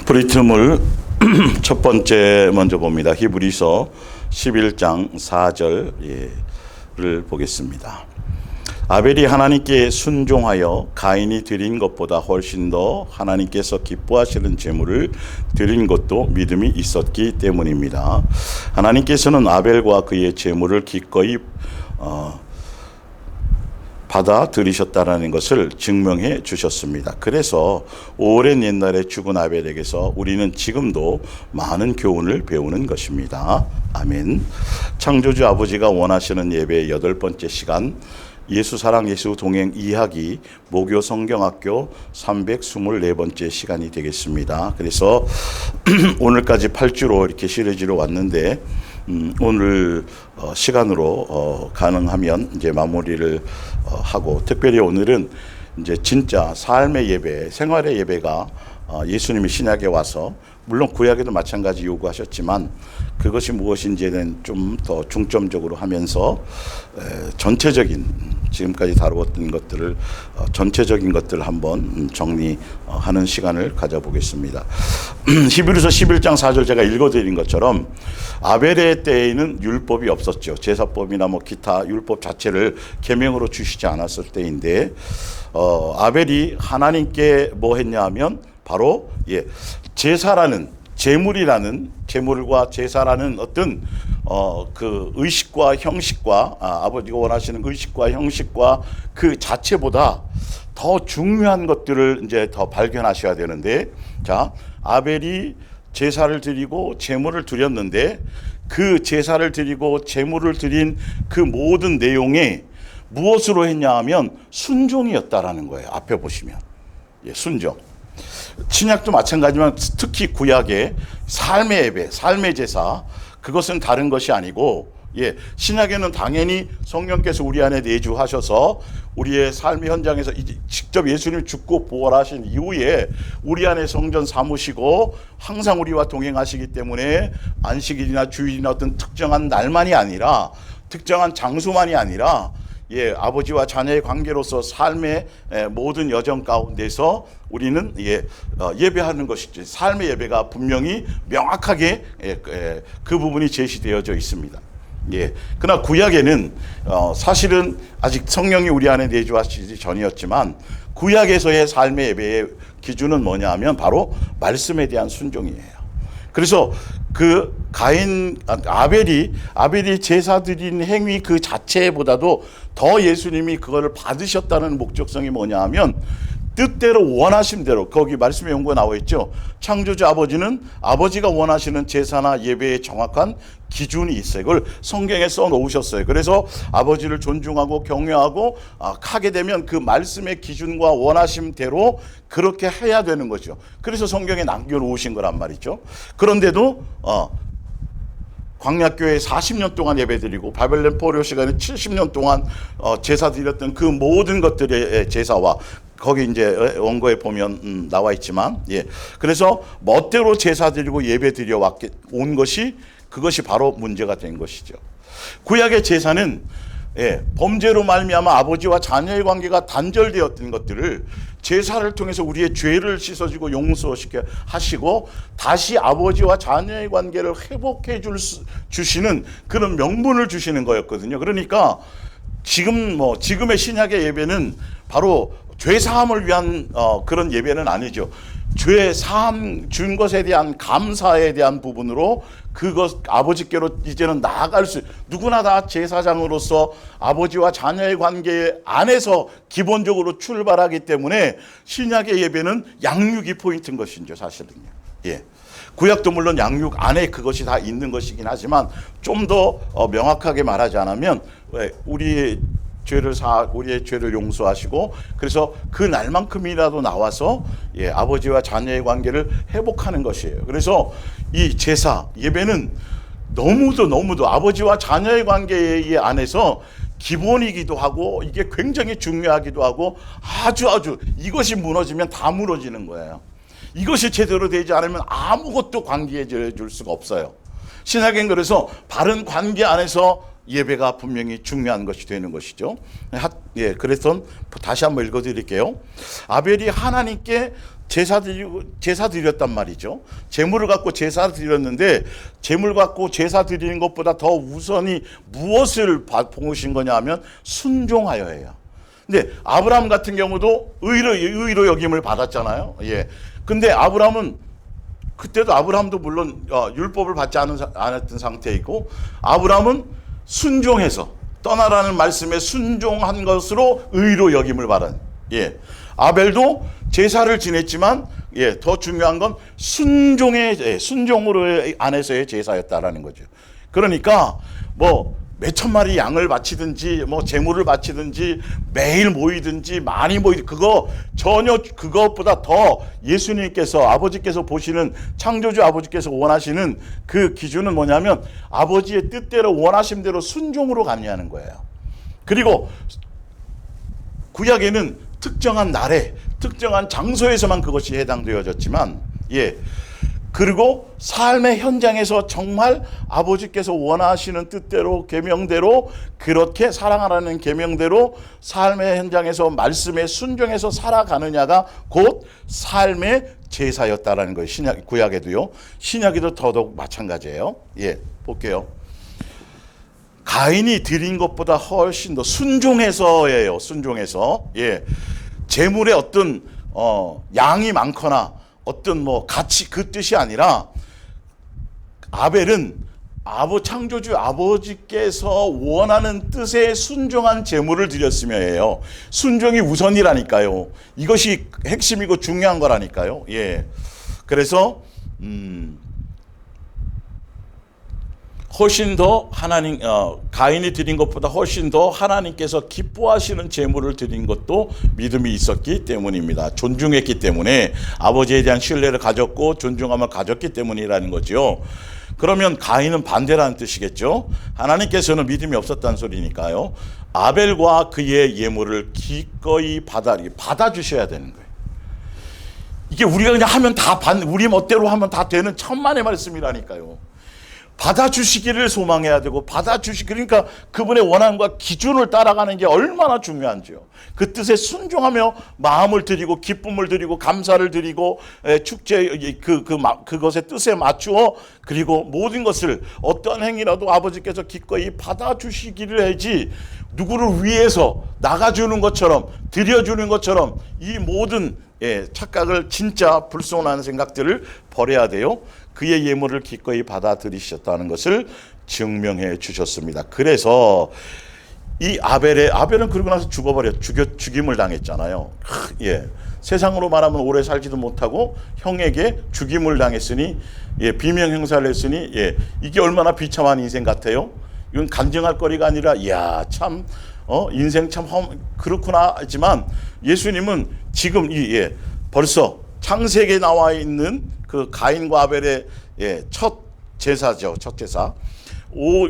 브리트물 첫 번째 먼저 봅니다. 히브리서 11장 4절을 보겠습니다. 아벨이 하나님께 순종하여 가인이 드린 것보다 훨씬 더 하나님께서 기뻐하시는 제물을 드린 것도 믿음이 있었기 때문입니다. 하나님께서는 아벨과 그의 제물을 기꺼이 받아 들이셨다라는 것을 증명해 주셨습니다. 그래서 오랜 옛날에 죽은 아벨에게서 우리는 지금도 많은 교훈을 배우는 것입니다. 아멘. 창조주 아버지가 원하시는 예배의 8번째 시간, 예수 사랑 예수 동행 이야기 모교 성경학교 324번째 시간이 되겠습니다. 그래서 오늘까지 8주로 이렇게 시리즈로 왔는데 오늘 시간으로 가능하면 이제 마무리를 하고, 특별히 오늘은 이제 진짜 삶의 예배, 생활의 예배가 예수님이 신약에 와서 물론 구약에도 마찬가지 요구하셨지만 그것이 무엇인지는 좀 더 중점적으로 하면서 전체적인 지금까지 다루었던 것들을 전체적인 것들을 한번 정리하는 시간을 가져보겠습니다. 히브리서 11장 4절 제가 읽어드린 것처럼 아벨의 때에는 율법이 없었죠. 제사법이나 뭐 기타 율법 자체를 계명으로 주시지 않았을 때인데 아벨이 하나님께 뭐 했냐 하면 바로 제사라는 제물과 제사라는 어떤 그 의식과 형식과 아버지가 원하시는 의식과 형식과 그 자체보다 더 중요한 것들을 이제 더 발견하셔야 되는데, 자, 아벨이 제사를 드리고 제물을 드렸는데 그 제사를 드리고 제물을 드린 그 모든 내용에 무엇으로 했냐 하면 순종이었다라는 거예요. 앞에 보시면 순종. 신약도 마찬가지지만 특히 구약의 삶의 예배, 삶의 제사, 그것은 다른 것이 아니고, 신약에는 당연히 성령께서 우리 안에 내주하셔서 우리의 삶의 현장에서 직접 예수님 죽고 부활하신 이후에 우리 안에 성전 삼으시고 항상 우리와 동행하시기 때문에 안식일이나 주일이나 어떤 특정한 날만이 아니라, 특정한 장소만이 아니라 아버지와 자녀의 관계로서 삶의 모든 여정 가운데서 우리는 예배하는 것이지, 삶의 예배가 분명히 명확하게 그 부분이 제시되어져 있습니다. 그러나 구약에는 사실은 아직 성령이 우리 안에 내주하시기 전이었지만 구약에서의 삶의 예배의 기준은 뭐냐 하면 바로 말씀에 대한 순종이에요. 그래서 그 아벨이 제사 드린 행위 그 자체보다도 더 예수님이 그거를 받으셨다는 목적성이 뭐냐 하면 뜻대로 원하신 대로, 거기 말씀에 연구가 나와 있죠. 창조주 아버지는 아버지가 원하시는 제사나 예배의 정확한 기준이 있어요. 그걸 성경에 써 놓으셨어요. 그래서 아버지를 존중하고 경외하고 하게 되면 그 말씀의 기준과 원하심대로 그렇게 해야 되는 거죠. 그래서 성경에 남겨놓으신 거란 말이죠. 그런데도 광야교회 40년 동안 예배드리고 바벨론 포로 시간에 70년 동안 제사 드렸던 그 모든 것들의 제사와, 거기 이제 원고에 보면 나와 있지만, 그래서 멋대로 제사 드리고 예배 드려 온 것이, 그것이 바로 문제가 된 것이죠. 구약의 제사는 범죄로 말미암아 아버지와 자녀의 관계가 단절되었던 것들을 제사를 통해서 우리의 죄를 씻어주고 용서시켜 하시고 다시 아버지와 자녀의 관계를 회복해 주시는 그런 명분을 주시는 거였거든요. 그러니까 지금의 신약의 예배는 바로 죄 사함을 위한 그런 예배는 아니죠. 죄 사함 준 것에 대한 감사에 대한 부분으로 그것 아버지께로 이제는 나아갈 수, 누구나 다 제사장으로서 아버지와 자녀의 관계 안에서 기본적으로 출발하기 때문에 신약의 예배는 양육이 포인트인 것이죠, 사실은요. 구약도 물론 양육 안에 그것이 다 있는 것이긴 하지만 좀 더 명확하게 말하지 않으면 우리의 죄를 용서하시고, 그래서 그 날만큼이라도 나와서 아버지와 자녀의 관계를 회복하는 것이에요. 그래서 이 제사, 예배는 너무도 아버지와 자녀의 관계 안에서 기본이기도 하고 이게 굉장히 중요하기도 하고 아주 이것이 무너지면 다 무너지는 거예요. 이것이 제대로 되지 않으면 아무것도 관계해 줄 수가 없어요. 신약엔 그래서 바른 관계 안에서 예배가 분명히 중요한 것이 되는 것이죠. 예, 그래서 다시 한번 읽어드릴게요. 아벨이 하나님께 제사 드렸단 말이죠. 제물을 갖고 제사 드렸는데 제물 갖고 제사 드리는 것보다 더 우선이 무엇을 보신 거냐 하면 순종하여예요. 근데 아브라함 같은 경우도 의로 여김을 받았잖아요. 예. 근데 아브라함은 그때도 아브라함도 물론 율법을 받지 않았던 상태이고 아브라함은 순종해서 떠나라는 말씀에 순종한 것으로 의로 여김을 받은. 예. 아벨도 제사를 지냈지만 예, 더 중요한 건 순종으로 안에서의 제사였다라는 거죠. 그러니까 뭐 몇천 마리 양을 바치든지 뭐 제물을 바치든지 매일 모이든지 많이 모이든지 그거 전혀 그것보다 더 예수님께서 아버지께서 보시는 창조주 아버지께서 원하시는 그 기준은 뭐냐면 아버지의 뜻대로 원하신 대로 순종으로 가느냐는 거예요. 그리고 구약에는 특정한 날에 특정한 장소에서만 그것이 해당되어졌지만 예. 그리고 삶의 현장에서 정말 아버지께서 원하시는 뜻대로 계명대로 그렇게 사랑하라는 계명대로 삶의 현장에서 말씀에 순종해서 살아가느냐가 곧 삶의 제사였다라는 거예요. 구약에도요. 신약에도 더더욱 마찬가지예요. 예, 볼게요. 가인이 드린 것보다 훨씬 더 순종해서예요. 순종해서. 예. 재물의 어떤 양이 많거나 어떤 뭐 가치 그 뜻이 아니라 아벨은 창조주 아버지께서 원하는 뜻에 순종한 제물을 드렸으며예요. 순종이 우선이라니까요. 이것이 핵심이고 중요한 거라니까요. 예. 그래서 훨씬 더 가인이 드린 것보다 훨씬 더 하나님께서 기뻐하시는 제물을 드린 것도 믿음이 있었기 때문입니다. 존중했기 때문에 아버지에 대한 신뢰를 가졌고 존중함을 가졌기 때문이라는 거죠. 그러면 가인은 반대라는 뜻이겠죠. 하나님께서는 믿음이 없었다는 소리니까요. 아벨과 그의 예물을 기꺼이 받아주셔야 되는 거예요. 이게 우리가 그냥 하면 우리 멋대로 하면 다 되는 천만의 말씀이라니까요. 받아주시기를 소망해야 되고 그러니까 그분의 원함과 기준을 따라가는 게 얼마나 중요한지요. 그 뜻에 순종하며 마음을 드리고 기쁨을 드리고 감사를 드리고 축제 그것의 뜻에 맞추어 그리고 모든 것을 어떤 행위라도 아버지께서 기꺼이 받아주시기를 해야지 누구를 위해서 나가주는 것처럼 드려주는 것처럼 이 모든 착각을 진짜 불손한 생각들을 버려야 돼요. 그의 예물을 기꺼이 받아들이셨다는 것을 증명해 주셨습니다. 그래서 이 아벨은 그러고 나서 죽임을 당했잖아요. 예. 세상으로 말하면 오래 살지도 못하고 형에게 죽임을 당했으니 비명 행사를 했으니 이게 얼마나 비참한 인생 같아요. 이건 간증할 거리가 아니라 참 인생 참 그렇구나 하지만 예수님은 지금 벌써 창세기에 나와 있는 그 가인과 아벨의 첫 제사죠. 첫 제사.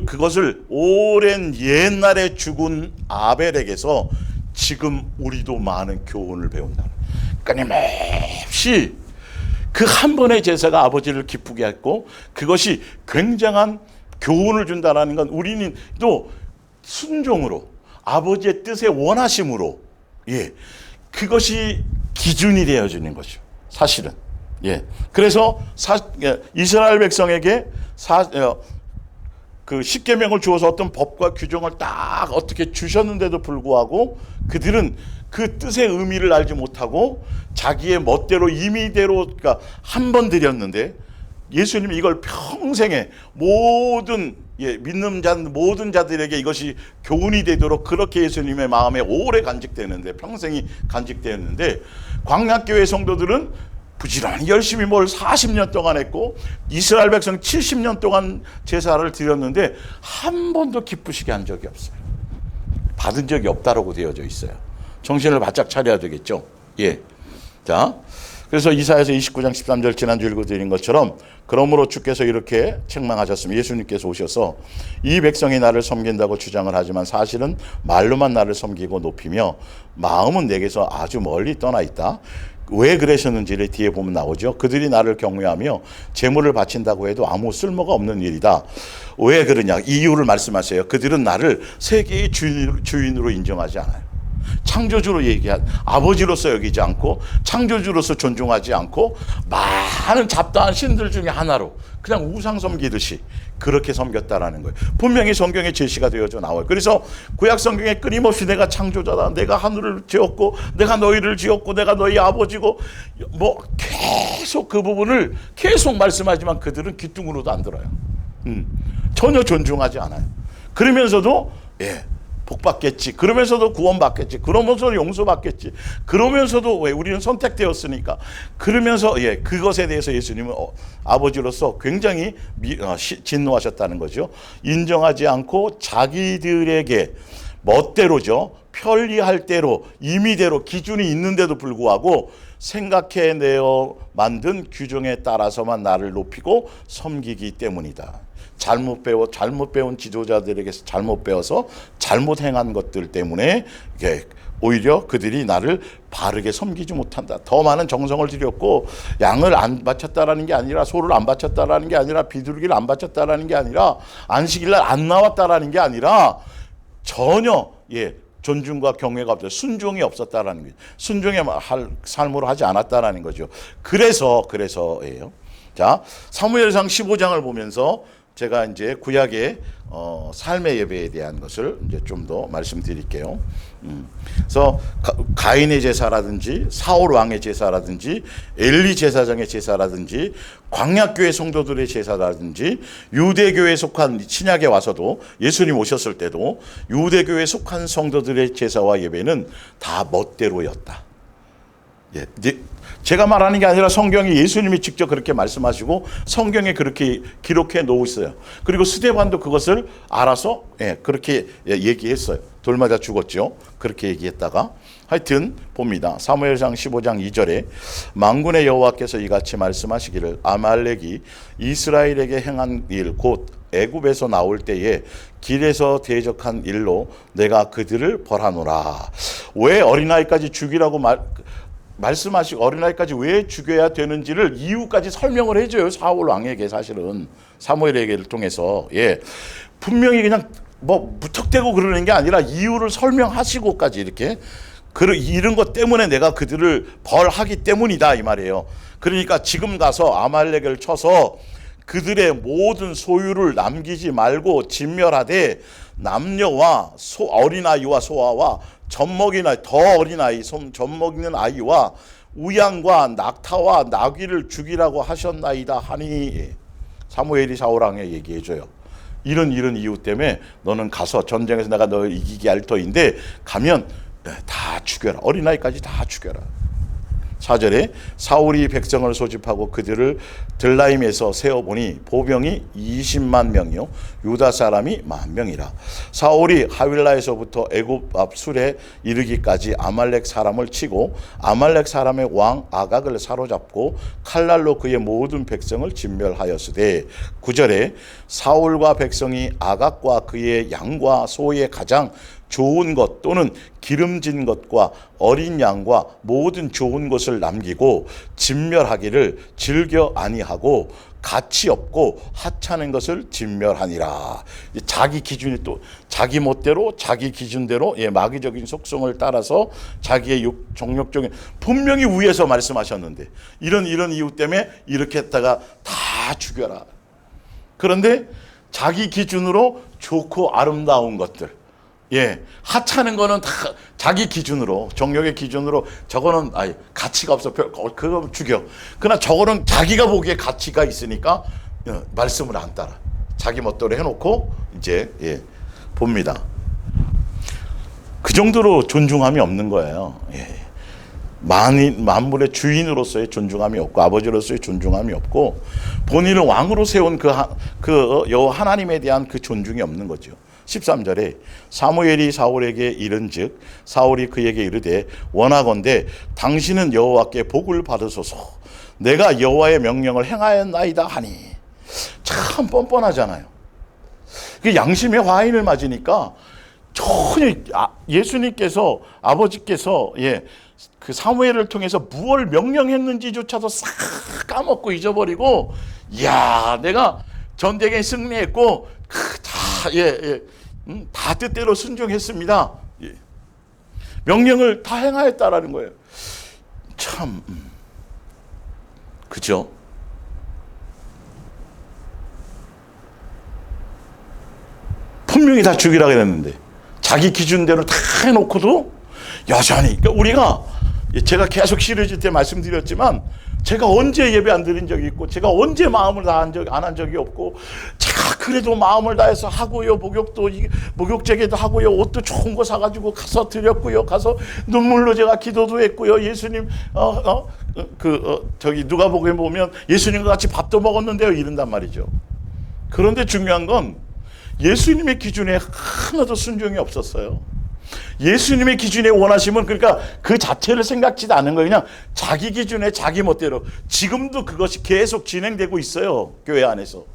그것을 오랜 옛날에 죽은 아벨에게서 지금 우리도 많은 교훈을 배운다. 끊임없이 그 한 번의 제사가 아버지를 기쁘게 했고 그것이 굉장한 교훈을 준다는 건 우리는 또 순종으로 아버지의 뜻에 원하심으로 그것이 기준이 되어지는 거죠. 사실은. 그래서 이스라엘 백성에게 그 십계명을 주어서 어떤 법과 규정을 딱 어떻게 주셨는데도 불구하고 그들은 그 뜻의 의미를 알지 못하고 자기의 멋대로 임의대로 그러니까 한 번 드렸는데 예수님이 이걸 평생에 모든 믿는 모든 자들에게 이것이 교훈이 되도록 그렇게 예수님의 마음에 오래 간직되는데 평생이 간직되었는데 광야교회 성도들은 부지런히 열심히 40년 동안 했고 이스라엘 백성 70년 동안 제사를 드렸는데 한 번도 기쁘시게 한 적이 없어요. 받은 적이 없다라고 되어져 있어요. 정신을 바짝 차려야 되겠죠. 자, 그래서 이사야서 29장 13절 지난주 읽어드린 것처럼 그러므로 주께서 이렇게 책망하셨습니다. 예수님께서 오셔서 이 백성이 나를 섬긴다고 주장을 하지만 사실은 말로만 나를 섬기고 높이며 마음은 내게서 아주 멀리 떠나 있다. 왜 그러셨는지를 뒤에 보면 나오죠. 그들이 나를 경외하며 재물을 바친다고 해도 아무 쓸모가 없는 일이다. 왜 그러냐? 이유를 말씀하세요. 그들은 나를 세계의 주인으로 인정하지 않아요. 창조주로 얘기한 아버지로서 여기지 않고 창조주로서 존중하지 않고 많은 잡다한 신들 중에 하나로 그냥 우상 섬기듯이 그렇게 섬겼다라는 거예요. 분명히 성경에 제시가 되어져 나와요. 그래서 구약 성경에 끊임없이 내가 창조자다, 내가 하늘을 지었고 내가 너희를 지었고 내가 너희 아버지고 뭐 계속 그 부분을 계속 말씀하지만 그들은 귀뚱으로도 안 들어요. 전혀 존중하지 않아요. 그러면서도 복 받겠지. 그러면서도 구원 받겠지. 그러면서도 용서 받겠지. 그러면서도 왜 우리는 선택되었으니까. 그러면서 그것에 대해서 예수님은 아버지로서 굉장히 진노하셨다는 거죠. 인정하지 않고 자기들에게 멋대로죠. 편리할 대로 임의대로 기준이 있는데도 불구하고 생각해내어 만든 규정에 따라서만 나를 높이고 섬기기 때문이다. 잘못 배운 지도자들에게서 잘못 배워서 잘못 행한 것들 때문에 오히려 그들이 나를 바르게 섬기지 못한다. 더 많은 정성을 들였고 양을 안 바쳤다라는 게 아니라 소를 안 바쳤다라는 게 아니라 비둘기를 안 바쳤다라는 게 아니라 안식일날 안 나왔다라는 게 아니라 전혀 존중과 경외가 없었다. 순종이 없었다라는 거죠. 순종의 삶으로 하지 않았다라는 거죠. 그래서예요. 자, 사무엘상 15장을 보면서 제가 이제 구약의 삶의 예배에 대한 것을 이제 좀 더 말씀드릴게요. 그래서 가인의 제사라든지 사울 왕의 제사라든지 엘리 제사장의 제사라든지 광야교회 성도들의 제사라든지 유대교회에 속한 신약에 와서도 예수님 오셨을 때도 유대교회에 속한 성도들의 제사와 예배는 다 멋대로였다. 제가 말하는 게 아니라 성경이 예수님이 직접 그렇게 말씀하시고 성경에 그렇게 기록해 놓고 있어요. 그리고 스데반도 그것을 알아서 그렇게 얘기했어요. 돌맞아 죽었죠. 그렇게 얘기했다가 하여튼 봅니다. 사무엘상 15장 2절에 만군의 여호와께서 이같이 말씀하시기를 아말렉이 이스라엘에게 행한 일 곧 애굽에서 나올 때에 길에서 대적한 일로 내가 그들을 벌하노라. 왜 어린아이까지 죽이라고 말씀하시고 어린아이까지 왜 죽여야 되는지를 이유까지 설명을 해줘요. 사울 왕에게 사실은 사무엘에게를 통해서 분명히 그냥 뭐 무턱대고 그러는 게 아니라 이유를 설명하시고까지 이렇게 이런 것 때문에 내가 그들을 벌하기 때문이다 이 말이에요. 그러니까 지금 가서 아말렉을 쳐서 그들의 모든 소유를 남기지 말고 진멸하되 남녀와 어린아이와 소아와 젖먹이는 아이, 더 어린아이, 젖먹이는 아이와 우양과 낙타와 나귀를 죽이라고 하셨나이다 하니 사무엘이 사울왕에 얘기해줘요. 이런 이유 때문에 너는 가서 전쟁에서 내가 너를 이기게 할 터인데 가면 다 죽여라. 어린아이까지 다 죽여라. 4절에 사울이 백성을 소집하고 그들을 들라임에서 세어보니 보병이 20만 명이요 유다 사람이 10,000명이라. 사울이 하윌라에서부터 애굽 앞 술에 이르기까지 아말렉 사람을 치고 아말렉 사람의 왕 아각을 사로잡고 칼날로 그의 모든 백성을 진멸하였으되 9절에 사울과 백성이 아각과 그의 양과 소의 가장 좋은 것 또는 기름진 것과 어린 양과 모든 좋은 것을 남기고 진멸하기를 즐겨 아니하고 가치 없고 하찮은 것을 진멸하니라. 자기 기준이 또 자기 멋대로 자기 기준대로 마귀적인 속성을 따라서 자기의 정욕적인 분명히 위에서 말씀하셨는데 이런 이유 때문에 이렇게 했다가 다 죽여라. 그런데 자기 기준으로 좋고 아름다운 것들 하찮은 거는 다 자기 기준으로 정욕의 기준으로 저거는 가치가 없어 그거 죽여. 그러나 저거는 자기가 보기에 가치가 있으니까 말씀을 안 따라 자기 멋대로 해놓고 이제 봅니다. 그 정도로 존중함이 없는 거예요. 만물의 주인으로서의 존중함이 없고 아버지로서의 존중함이 없고 본인을 왕으로 세운 그 여호와 하나님에 대한 그 존중이 없는 거죠. 13절에 사무엘이 사울에게 이른즉 사울이 그에게 이르되 원하건대 당신은 여호와께 복을 받으소서 내가 여호와의 명령을 행하였나이다 하니. 참 뻔뻔하잖아요. 그 양심의 화인을 맞으니까 전혀 예수님께서 아버지께서 그 사무엘을 통해서 무엇을 명령했는지조차도 싹 까먹고 잊어버리고, 이야, 내가 전쟁에 승리했고 다 뜻대로 순종했습니다. 예. 명령을 다 행하였다라는 거예요. 참, 그죠? 분명히 다 죽이라고 했는데 자기 기준대로 다 해놓고도 여전히, 그러니까 우리가, 제가 계속 시리즈 때 말씀드렸지만, 제가 언제 예배 안 드린 적이 있고, 제가 언제 마음을 다 안 한 적이 없고, 제가 그래도 마음을 다해서 하고요, 목욕제게도 하고요, 옷도 좋은 거 사가지고 가서 드렸고요, 가서 눈물로 제가 기도도 했고요, 예수님, 누가복음에 보면 예수님과 같이 밥도 먹었는데요, 이런단 말이죠. 그런데 중요한 건 예수님의 기준에 하나도 순종이 없었어요. 예수님의 기준에 원하시면, 그러니까 그 자체를 생각지도 않은 거예요. 그냥 자기 기준에 자기 멋대로. 지금도 그것이 계속 진행되고 있어요, 교회 안에서.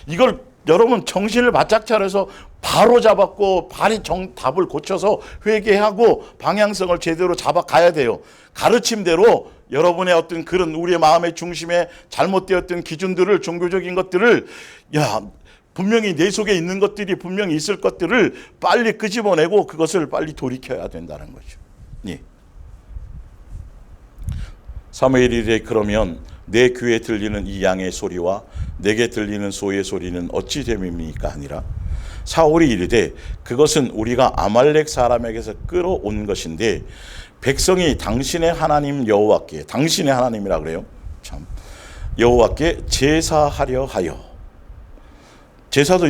이걸 여러분 정신을 바짝 차려서 바로 잡았고, 답을 고쳐서 회개하고 방향성을 제대로 잡아가야 돼요. 가르침대로 여러분의 어떤 그런 우리의 마음의 중심에 잘못되었던 기준들을, 종교적인 것들을, 분명히 내 속에 있는 것들이 분명히 있을 것들을 빨리 끄집어내고 그것을 빨리 돌이켜야 된다는 거죠. 예. 사무엘이 이르되 그러면 내 귀에 들리는 이 양의 소리와 내게 들리는 소의 소리는 어찌 됨입니까 하니라. 사울이 이르되 그것은 우리가 아말렉 사람에게서 끌어온 것인데 백성이 당신의 하나님 여호와께, 당신의 하나님이라 그래요. 참, 여호와께 제사하려 하여. 제사도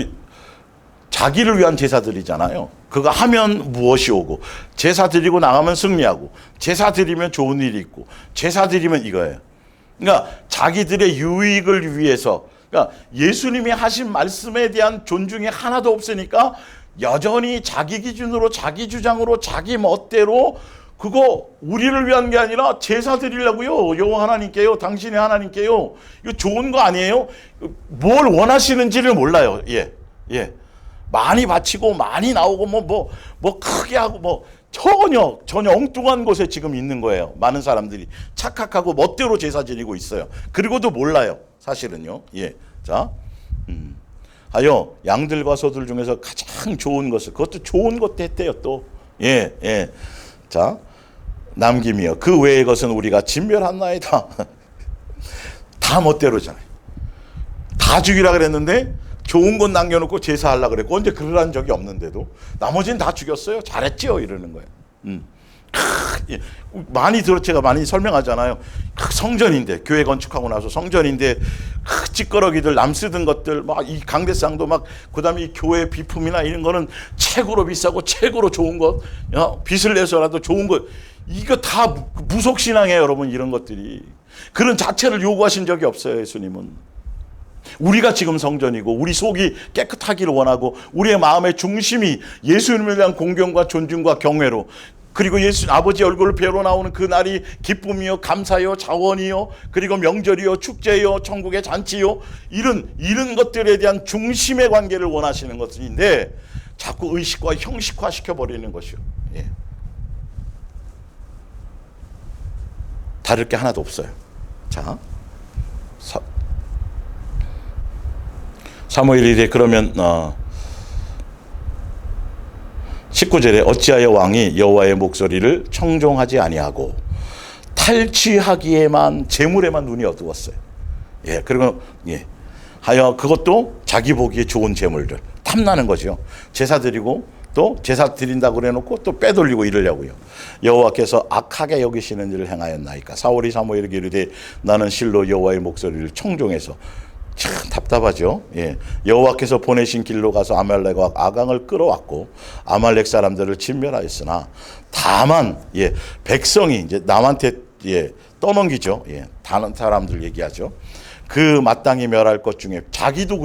자기를 위한 제사들이잖아요. 그거 하면 무엇이 오고, 제사 드리고 나가면 승리하고, 제사 드리면 좋은 일이 있고, 제사 드리면 이거예요. 그러니까 자기들의 유익을 위해서, 그러니까 예수님이 하신 말씀에 대한 존중이 하나도 없으니까 여전히 자기 기준으로, 자기 주장으로, 자기 멋대로, 그거 우리를 위한 게 아니라 제사 드리려고요. 여호와 하나님께요. 당신의 하나님께요. 이거 좋은 거 아니에요? 뭘 원하시는지를 몰라요. 예. 많이 바치고 많이 나오고 뭐 크게 하고 전혀 엉뚱한 곳에 지금 있는 거예요. 많은 사람들이 착각하고 멋대로 제사 지니고 있어요. 그리고도 몰라요. 사실은요. 예. 자. 하여 양들과 소들 중에서 가장 좋은 것을, 그것도 좋은 것도 했대요, 또. 예. 자, 남김이여 그 외의 것은 우리가 진멸한나이다. 다 멋대로잖아요. 다 죽이라 그랬는데 좋은 건 남겨놓고 제사하려고 그랬고, 언제 그러라는 적이 없는데도 나머지는 다 죽였어요. 잘했지요, 이러는 거예요. 제가 많이 설명하잖아요. 성전인데, 교회 건축하고 나서 성전인데 찌꺼러기들, 남 쓰던 것들, 이 강대상도 그다음에 이 교회 비품이나 이런 거는 최고로 비싸고 최고로 좋은 것, 빚을 내서라도 좋은 것, 이거 다 무속신앙이에요, 여러분. 이런 것들이 그런 자체를 요구하신 적이 없어요, 예수님은. 우리가 지금 성전이고 우리 속이 깨끗하기를 원하고 우리의 마음의 중심이 예수님에 대한 공경과 존중과 경외로, 그리고 예수 아버지 얼굴을 뵈러 나오는 그 날이 기쁨이요, 감사요, 자원이요, 그리고 명절이요, 축제요, 천국의 잔치요, 이런 것들에 대한 중심의 관계를 원하시는 것인데 자꾸 의식과 형식화 시켜버리는 것이요. 예. 다를 게 하나도 없어요. 자, 사무엘이 이르되 그러면 19절에 어찌하여 왕이 여호와의 목소리를 청종하지 아니하고 탈취하기에만, 재물에만 눈이 어두웠어요. 예, 그리고 하여 그것도 자기 보기에 좋은 재물들 탐나는 거죠. 제사 드리고 또 제사 드린다고 그래놓고 또 빼돌리고 이러려고요. 여호와께서 악하게 여기시는 일을 행하였나이까. 사울이 사무엘에게 이르되 나는 실로 여호와의 목소리를 청종해서. 참 답답하죠. 예. 여호와께서 보내신 길로 가서 아말렉과 아강을 끌어왔고 아말렉 사람들을 진멸하였으나 다만 백성이 이제 남한테 떠넘기죠. 다른 사람들 얘기하죠. 그 마땅히 멸할 것 중에 자기도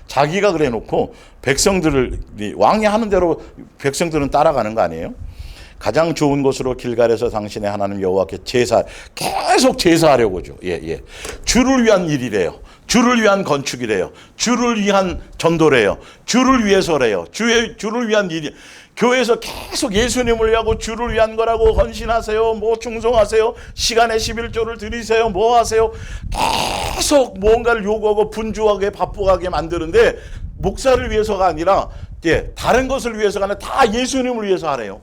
자기가 그래놓고 백성들을, 왕이 하는 대로 백성들은 따라가는 거 아니에요? 가장 좋은 곳으로 길갈에서 당신의 하나님 여호와께 계속 제사하려고 하죠. 주를 위한 일이래요. 주를 위한 건축이래요. 주를 위한 전도래요. 주를 위해서래요. 주를 위한 일이. 교회에서 계속 예수님을 위하고 주를 위한 거라고 헌신하세요. 뭐 충성하세요. 시간의 11조를 드리세요. 뭐 하세요. 계속 뭔가를 요구하고 분주하게 바쁘게 만드는데 목사를 위해서가 아니라 다른 것을 위해서가 아니라 다 예수님을 위해서 하래요.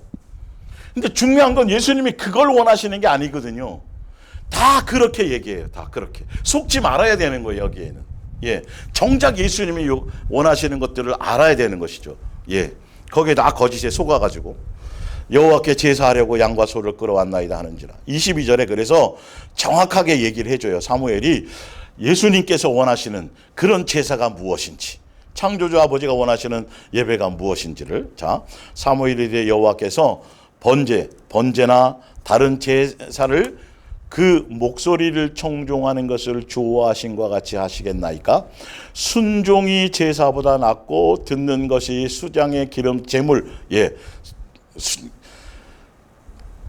근데 중요한 건 예수님이 그걸 원하시는 게 아니거든요. 다 그렇게 얘기해요. 다 그렇게. 속지 말아야 되는 거예요, 여기에는. 정작 예수님이 원하시는 것들을 알아야 되는 것이죠. 거기에 다 거짓에 속아가지고 여호와께 제사하려고 양과 소를 끌어왔나이다 하는지라. 22절에 그래서 정확하게 얘기를 해줘요. 사무엘이 예수님께서 원하시는 그런 제사가 무엇인지, 창조주 아버지가 원하시는 예배가 무엇인지를. 자, 사무엘에 대해 여호와께서 번제나 다른 제사를 그 목소리를 청종하는 것을 좋아하신 것 같이 하시겠나이까? 순종이 제사보다 낫고 듣는 것이 수장의 기름 제물.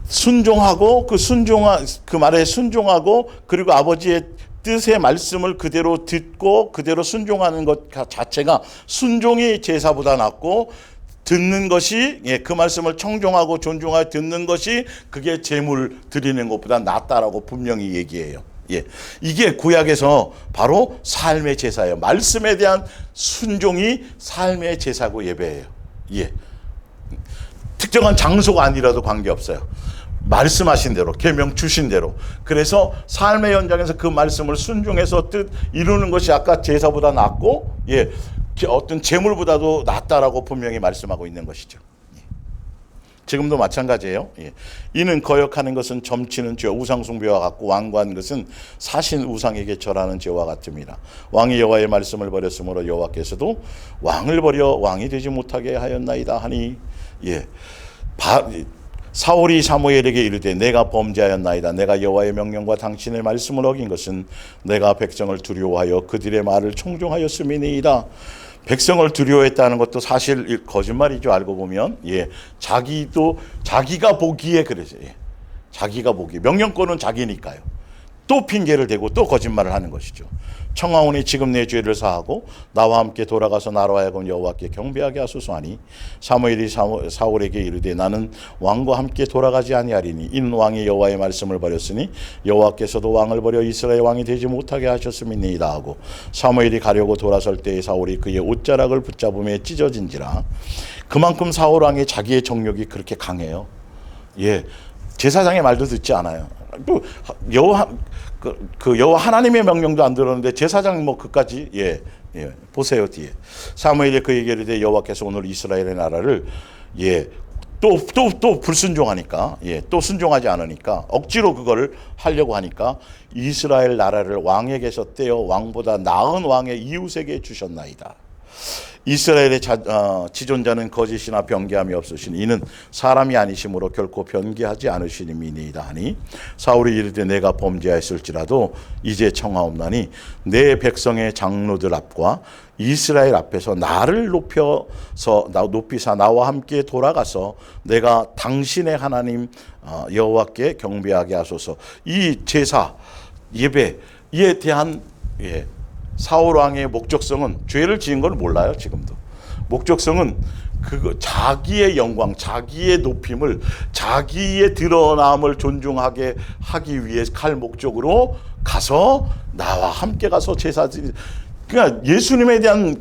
순종하고 그 말에 순종하고 그리고 아버지의 뜻의 말씀을 그대로 듣고 그대로 순종하는 것 자체가 순종이 제사보다 낫고 듣는 것이 그 말씀을 청종하고 존중하여 듣는 것이 그게 제물 드리는 것보다 낫다라고 분명히 얘기해요. 이게 구약에서 바로 삶의 제사예요. 말씀에 대한 순종이 삶의 제사고 예배예요. 특정한 장소가 아니라도 관계없어요. 말씀하신 대로, 계명 주신 대로. 그래서 삶의 현장에서 그 말씀을 순종해서 뜻 이루는 것이 아까 제사보다 낫고 어떤 재물보다도 낫다라고 분명히 말씀하고 있는 것이죠. 지금도 마찬가지예요. 이는 거역하는 것은 점치는 죄, 우상숭배와 같고 완고한 것은 사신 우상에게 절하는 죄와 같습니다. 왕이 여호와의 말씀을 버렸으므로 여호와께서도 왕을 버려 왕이 되지 못하게 하였나이다 하니. 사울이 사무엘에게 이르되 내가 범죄하였나이다. 내가 여호와의 명령과 당신의 말씀을 어긴 것은 내가 백성을 두려워하여 그들의 말을 청종하였음이니이다. 백성을 두려워했다는 것도 사실 거짓말이죠. 알고 보면 자기가 보기에 그래서 자기가 보기 명령권은 자기니까요. 또 핑계를 대고 또 거짓말을 하는 것이죠. 청하오니 지금 내 죄를 사하고 나와 함께 돌아가서 나로 하여금 여호와께 경배하게 하소서 하니 사무엘이 사울에게 이르되 나는 왕과 함께 돌아가지 아니하리니 이는 왕이 여호와의 말씀을 버렸으니 여호와께서도 왕을 버려 이스라엘 왕이 되지 못하게 하셨음이니이다 하고 사무엘이 가려고 돌아설 때에 사울이 그의 옷자락을 붙잡음에 찢어진지라. 그만큼 사울 왕이 자기의 정욕이 그렇게 강해요. 제사장의 말도 듣지 않아요. 또 여호와 하나님의 명령도 안 들었는데 제사장 그까지 보세요 뒤에 사무엘이 그에게 이르되 여호와께서 오늘 이스라엘의 나라를 또 불순종하니까 또 순종하지 않으니까 억지로 그거를 하려고 하니까 이스라엘 나라를 왕에게서 떼어 왕보다 나은 왕의 이웃에게 주셨나이다. 이스라엘의 지존자는 거짓이나 변개함이 없으시니 이는 사람이 아니심으로 결코 변개하지 않으시니이다 하니 사울이 이르되 내가 범죄하였을지라도 이제 청하옵나니 내 백성의 장로들 앞과 이스라엘 앞에서 나를 높이사 나와 함께 돌아가서 내가 당신의 하나님 여호와께 경배하게 하소서. 이 제사 예배에 대한 사울 왕의 목적성은 죄를 지은 걸 몰라요. 지금도 목적성은 자기의 영광, 자기의 높임을, 자기의 드러남을 존중하게 하기 위해 갈 목적으로 가서 나와 함께 가서 제사 드리. 그러니까 예수님에 대한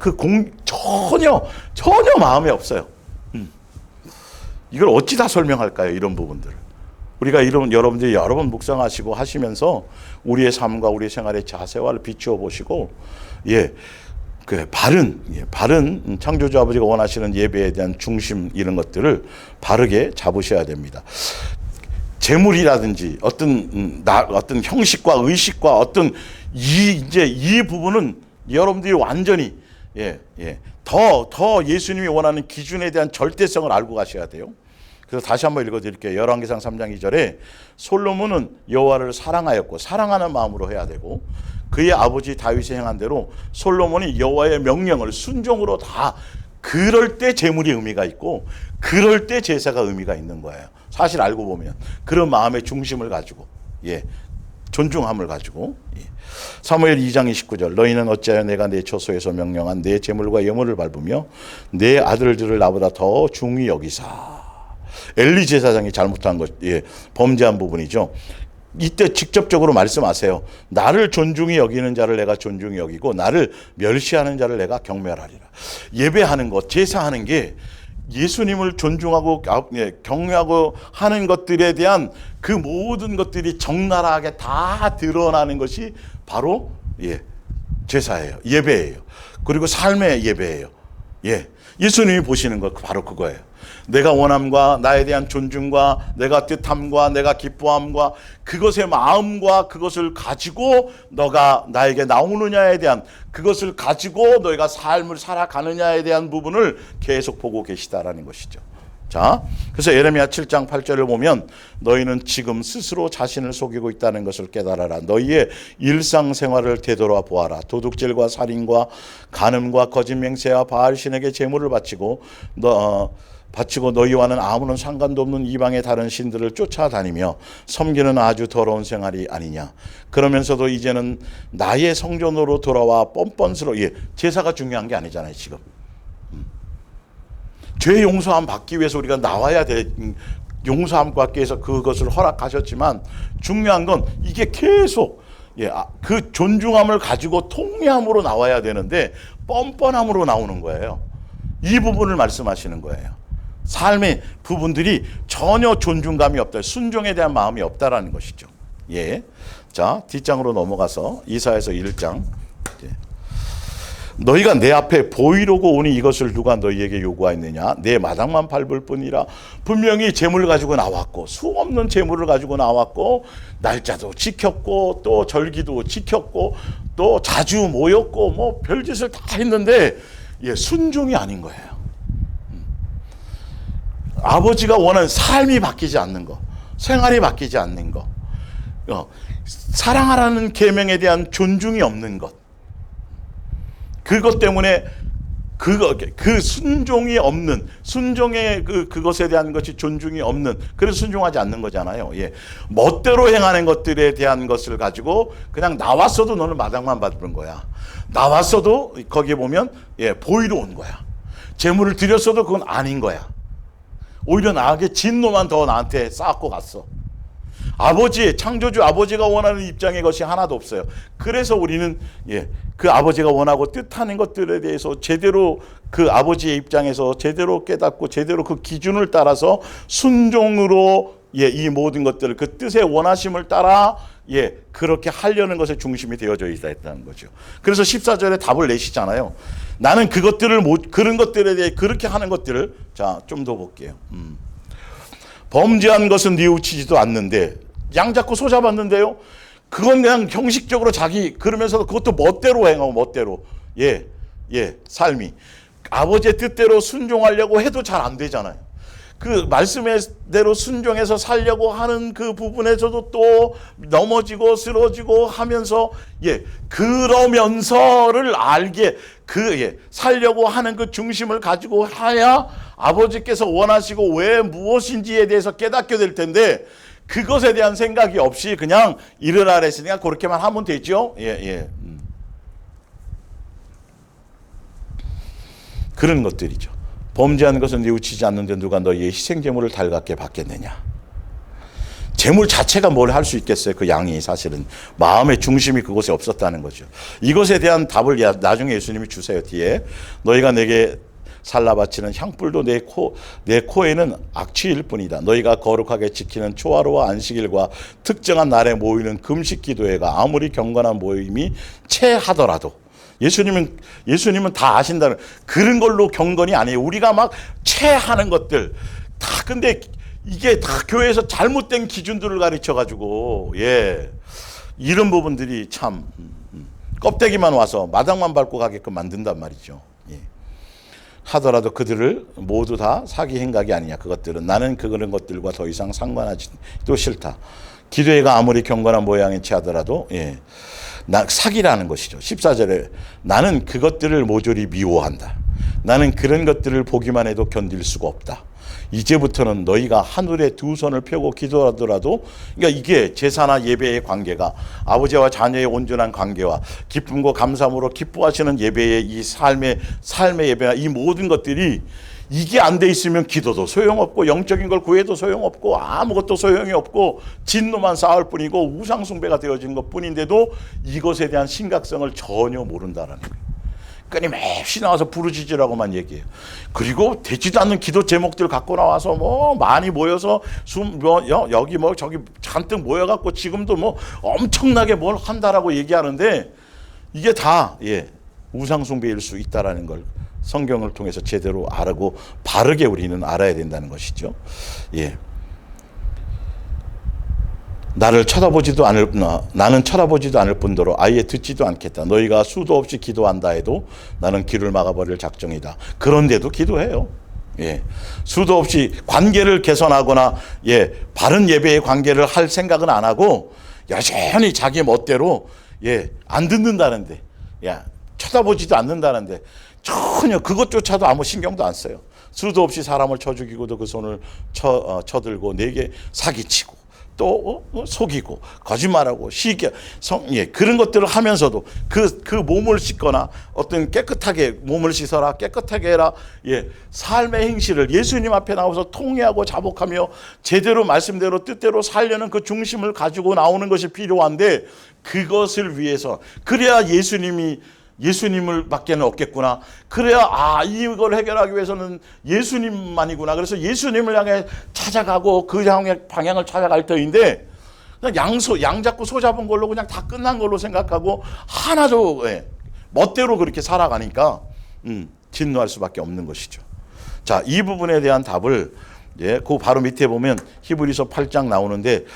전혀 마음이 없어요. 이걸 어찌 다 설명할까요? 이런 부분들을. 우리가 여러분들이 여러 번 묵상하시고 하시면서 우리의 삶과 우리의 생활의 자세와를 비추어 보시고 바른 창조주 아버지가 원하시는 예배에 대한 중심 이런 것들을 바르게 잡으셔야 됩니다. 재물이라든지 어떤 형식과 의식과 어떤 이 부분은 여러분들이 완전히 더 예수님이 원하는 기준에 대한 절대성을 알고 가셔야 돼요. 그래서 다시 한번 읽어드릴게요. 열왕기상 3장 2절에 솔로몬은 여호와를 사랑하였고 사랑하는 마음으로 해야 되고 그의 아버지 다윗이 행한 대로 솔로몬이 여호와의 명령을 순종으로 다 그럴 때 제물이 의미가 있고 그럴 때 제사가 의미가 있는 거예요. 사실 알고 보면 그런 마음의 중심을 가지고 존중함을 가지고. 사무엘 2장 29절 너희는 어찌하여 내가 내 처소에서 명령한 내 제물과 예물을 밟으며 내 아들들을 나보다 더 중히 여기사. 엘리 제사장이 잘못한 것, 범죄한 부분이죠. 이때 직접적으로 말씀하세요. 나를 존중히 여기는 자를 내가 존중히 여기고 나를 멸시하는 자를 내가 경멸하리라. 예배하는 것, 제사하는 게 예수님을 존중하고 경외하고 하는 것들에 대한 그 모든 것들이 적나라하게 다 드러나는 것이 바로 제사예요. 예배예요. 그리고 삶의 예배예요. 예수님이 보시는 것 바로 그거예요. 내가 원함과 나에 대한 존중과 내가 뜻함과 내가 기뻐함과 그것의 마음과 그것을 가지고 너가 나에게 나오느냐에 대한 그것을 가지고 너희가 삶을 살아가느냐에 대한 부분을 계속 보고 계시다라는 것이죠. 자, 그래서 예레미야 7장 8절을 보면 너희는 지금 스스로 자신을 속이고 있다는 것을 깨달아라. 너희의 일상생활을 되돌아 보아라. 도둑질과 살인과 간음과 거짓 맹세와 바알신에게 제물을 바치고 너희와는 아무런 상관도 없는 이방의 다른 신들을 쫓아다니며 섬기는 아주 더러운 생활이 아니냐. 그러면서도 이제는 나의 성전으로 돌아와 제사가 중요한 게 아니잖아요 지금. 죄 용서함 받기 위해서 우리가 나와야 돼. 용서함 받기 위해서 그것을 허락하셨지만 중요한 건 이게 계속 그 존중함을 가지고 통회함으로 나와야 되는데 뻔뻔함으로 나오는 거예요. 이 부분을 말씀하시는 거예요. 삶의 부분들이 전혀 존중감이 없다. 순종에 대한 마음이 없다라는 것이죠. 자, 뒷장으로 넘어가서 이사야서 1장. 너희가 내 앞에 보이려고 오니 이것을 누가 너희에게 요구하였느냐? 내 마당만 밟을 뿐이라. 분명히 재물을 가지고 나왔고 수없는 재물을 가지고 나왔고 날짜도 지켰고 또 절기도 지켰고 또 자주 모였고 뭐 별짓을 다 했는데 순종이 아닌 거예요. 아버지가 원하는 삶이 바뀌지 않는 거, 생활이 바뀌지 않는 거, 사랑하라는 계명에 대한 존중이 없는 것, 그것 때문에 그 순종이 없는, 순종의 그것에 대한 것이 존중이 없는, 그래서 순종하지 않는 거잖아요. 멋대로 행하는 것들에 대한 것을 가지고 그냥 나왔어도 너는 마당만 밟은 거야. 나왔어도 거기에 보면 보이러 온 거야. 재물을 드렸어도 그건 아닌 거야. 오히려 나에게 진노만 더 나한테 쌓고 갔어. 창조주 아버지가 원하는 입장의 것이 하나도 없어요. 그래서 우리는 그 아버지가 원하고 뜻하는 것들에 대해서 제대로 그 아버지의 입장에서 제대로 깨닫고 제대로 그 기준을 따라서 순종으로 이 모든 것들을 그 뜻의 원하심을 따라 그렇게 하려는 것에 중심이 되어져 있다는 거죠. 그래서 14절에 답을 내시잖아요. 나는 그런 것들에 대해 그렇게 하는 것들을 좀 더 볼게요. 범죄한 것은 뉘우치지도 않는데 양 잡고 소 잡았는데요. 그건 그냥 형식적으로 그러면서도 그것도 멋대로 행하고 멋대로 삶이 아버지의 뜻대로 순종하려고 해도 잘 안 되잖아요. 그 말씀대로 순종해서 살려고 하는 그 부분에서도 또 넘어지고 쓰러지고 하면서 그러면서를 알게 살려고 하는 그 중심을 가지고 해야 아버지께서 원하시고 왜 무엇인지에 대해서 깨닫게 될 텐데 그것에 대한 생각이 없이 그냥 이르라 그랬으니까 그렇게만 하면 되죠. 그런 것들이죠. 범죄하는 것은 뉘우치지 않는데 누가 너희의 희생제물을 달갑게 받겠느냐. 제물 자체가 뭘 할 수 있겠어요. 그 양이 사실은 마음의 중심이 그곳에 없었다는 거죠. 이것에 대한 답을 나중에 예수님이 주세요. 뒤에 너희가 내게 살라 바치는 향불도 내 코에는 악취일 뿐이다. 너희가 거룩하게 지키는 초하루와 안식일과 특정한 날에 모이는 금식 기도회가 아무리 경건한 모임이 채하더라도 예수님은 다 아신다는 그런 걸로 경건이 아니에요. 우리가 막 채하는 것들 다 근데 이게 다 교회에서 잘못된 기준들을 가르쳐 가지고 이런 부분들이 참 껍데기만 와서 마당만 밟고 가게끔 만든단 말이죠. 하더라도 그들을 모두 다 사기 행각이 아니냐. 그것들은 나는 그런 것들과 더 이상 상관하지도 싫다. 기도회가 아무리 경건한 모양이 취하더라도 사기라는 것이죠. 14절에 나는 그것들을 모조리 미워한다. 나는 그런 것들을 보기만 해도 견딜 수가 없다. 이제부터는 너희가 하늘에 두 손을 펴고 기도하더라도, 그러니까 이게 제사나 예배의 관계가 아버지와 자녀의 온전한 관계와 기쁨과 감사함으로 기뻐하시는 예배의 이 삶의 예배나 이 모든 것들이 이게 안 돼 있으면 기도도 소용없고 영적인 걸 구해도 소용없고 아무것도 소용이 없고 진노만 쌓을 뿐이고 우상 숭배가 되어진 것뿐인데도 이것에 대한 심각성을 전혀 모른다라는 거예요. 끊임없이 나와서 부르짖으라고만 얘기해요. 그리고 되지도 않는 기도 제목들 갖고 나와서 뭐 많이 모여서 여기 뭐 저기 잔뜩 모여갖고 지금도 뭐 엄청나게 뭘 한다라고 얘기하는데 이게 다 우상 숭배일 수 있다라는 걸 성경을 통해서 제대로 알고 바르게 우리는 알아야 된다는 것이죠. 나는 쳐다보지도 않을 뿐더러 아예 듣지도 않겠다. 너희가 수도 없이 기도한다 해도 나는 귀를 막아버릴 작정이다. 그런데도 기도해요. 수도 없이 관계를 개선하거나 바른 예배의 관계를 할 생각은 안 하고 여전히 자기 멋대로 안 듣는다는데, 쳐다보지도 않는다는데 전혀 그것조차도 아무 신경도 안 써요. 수도 없이 사람을 쳐 죽이고도 그 손을 쳐들고 내게 사기치고 또 속이고 거짓말하고 그런 것들을 하면서도 그 몸을 씻거나 어떤 깨끗하게 몸을 씻어라, 깨끗하게 해라, 삶의 행실을 예수님 앞에 나와서 통회하고 자복하며 제대로 말씀대로 뜻대로 살려는 그 중심을 가지고 나오는 것이 필요한데, 그것을 위해서 그래야 예수님을 밖에는 없겠구나. 그래야 이걸 해결하기 위해서는 예수님만이구나. 그래서 예수님을 향해 찾아가고 그 향의 방향을 찾아갈 터인데 그냥 양 잡고 소 잡은 걸로 그냥 다 끝난 걸로 생각하고 하나도 멋대로 그렇게 살아가니까 진노할 수밖에 없는 것이죠. 자, 이 부분에 대한 답을 그 바로 밑에 보면 히브리서 8장 나오는데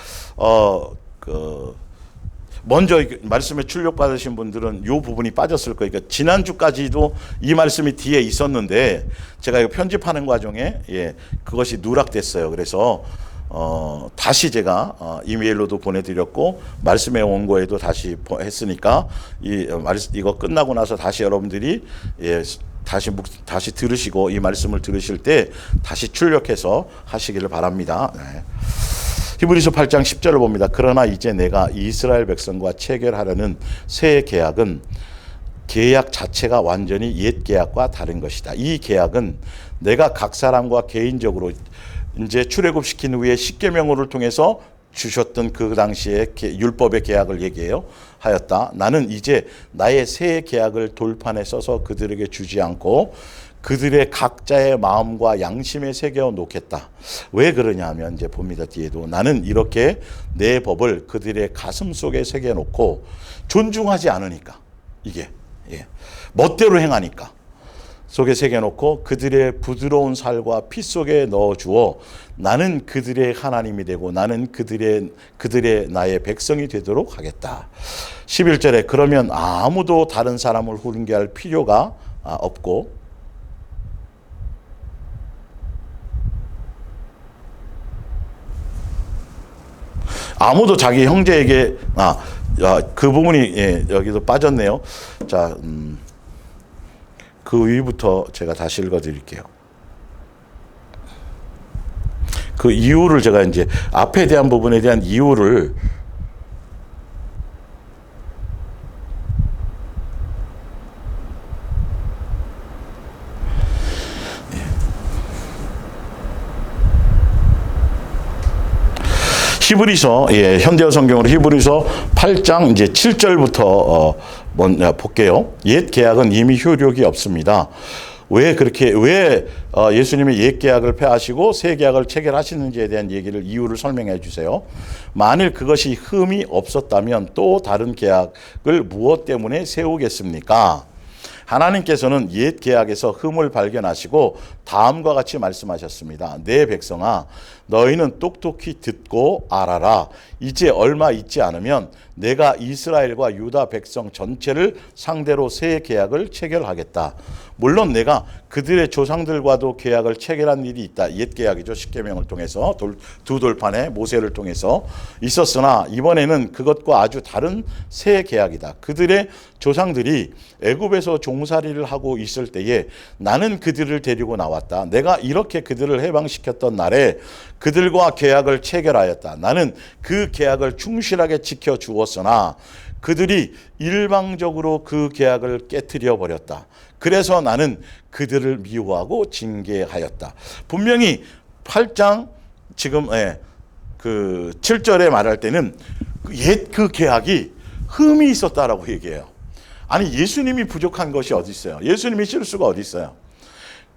먼저 말씀에 출력받으신 분들은 이 부분이 빠졌을 거예요. 그러니까 지난주까지도 이 말씀이 뒤에 있었는데 제가 이거 편집하는 과정에 그것이 누락됐어요. 그래서 다시 제가 이메일로도 보내드렸고 말씀의 원고에도 다시 했으니까 이거 끝나고 나서 다시 여러분들이 다시 들으시고 이 말씀을 들으실 때 다시 출력해서 하시기를 바랍니다. 히브리서 8장 10절을 봅니다. 그러나 이제 내가 이스라엘 백성과 체결하려는 새 계약은 계약 자체가 완전히 옛 계약과 다른 것이다. 이 계약은 내가 각 사람과 개인적으로 이제 출애굽시킨 후에 십계명으로를 통해서 주셨던 그 당시의 율법의 계약을 얘기해요. 하였다. 나는 이제 나의 새 계약을 돌판에 써서 그들에게 주지 않고 그들의 각자의 마음과 양심에 새겨 놓겠다. 왜 그러냐 하면 이제 봅니다. 뒤에도 나는 이렇게 내 법을 그들의 가슴 속에 새겨 놓고 존중하지 않으니까 이게 멋대로 행하니까 속에 새겨 놓고 그들의 부드러운 살과 피 속에 넣어 주어 나는 그들의 하나님이 되고 나는 그들의 나의 백성이 되도록 하겠다. 11절에 그러면 아무도 다른 사람을 훈계할 필요가 없고 아무도 자기 형제에게 그 부분이 여기도 빠졌네요. 자, 그 위부터 제가 다시 읽어드릴게요. 그 이유를 제가 이제 앞에 대한 부분에 대한 이유를 히브리서 현대어 성경으로 히브리서 8장 이제 7절부터 먼저 볼게요. 옛 계약은 이미 효력이 없습니다. 왜 예수님이 옛 계약을 폐하시고 새 계약을 체결하시는지에 대한 이유를 설명해 주세요. 만일 그것이 흠이 없었다면 또 다른 계약을 무엇 때문에 세우겠습니까? 하나님께서는 옛 계약에서 흠을 발견하시고 다음과 같이 말씀하셨습니다. 내 백성아, 너희는 똑똑히 듣고 알아라. 이제 얼마 있지 않으면 내가 이스라엘과 유다 백성 전체를 상대로 새 계약을 체결하겠다. 물론 내가 그들의 조상들과도 계약을 체결한 일이 있다. 옛 계약이죠. 십계명을 통해서 두 돌판에 모세를 통해서 있었으나 이번에는 그것과 아주 다른 새 계약이다. 그들의 조상들이 애굽에서 종살이를 하고 있을 때에 나는 그들을 데리고 나왔다. 내가 이렇게 그들을 해방시켰던 날에 그들과 계약을 체결하였다. 나는 그 계약을 충실하게 지켜 주었으나 그들이 일방적으로 그 계약을 깨트려 버렸다. 그래서 나는 그들을 미워하고 징계하였다. 분명히 8장 지금 그 7절에 말할 때는 옛 그 계약이 흠이 있었다라고 얘기해요. 아니 예수님이 부족한 것이 어디 있어요? 예수님이 실수가 어디 있어요?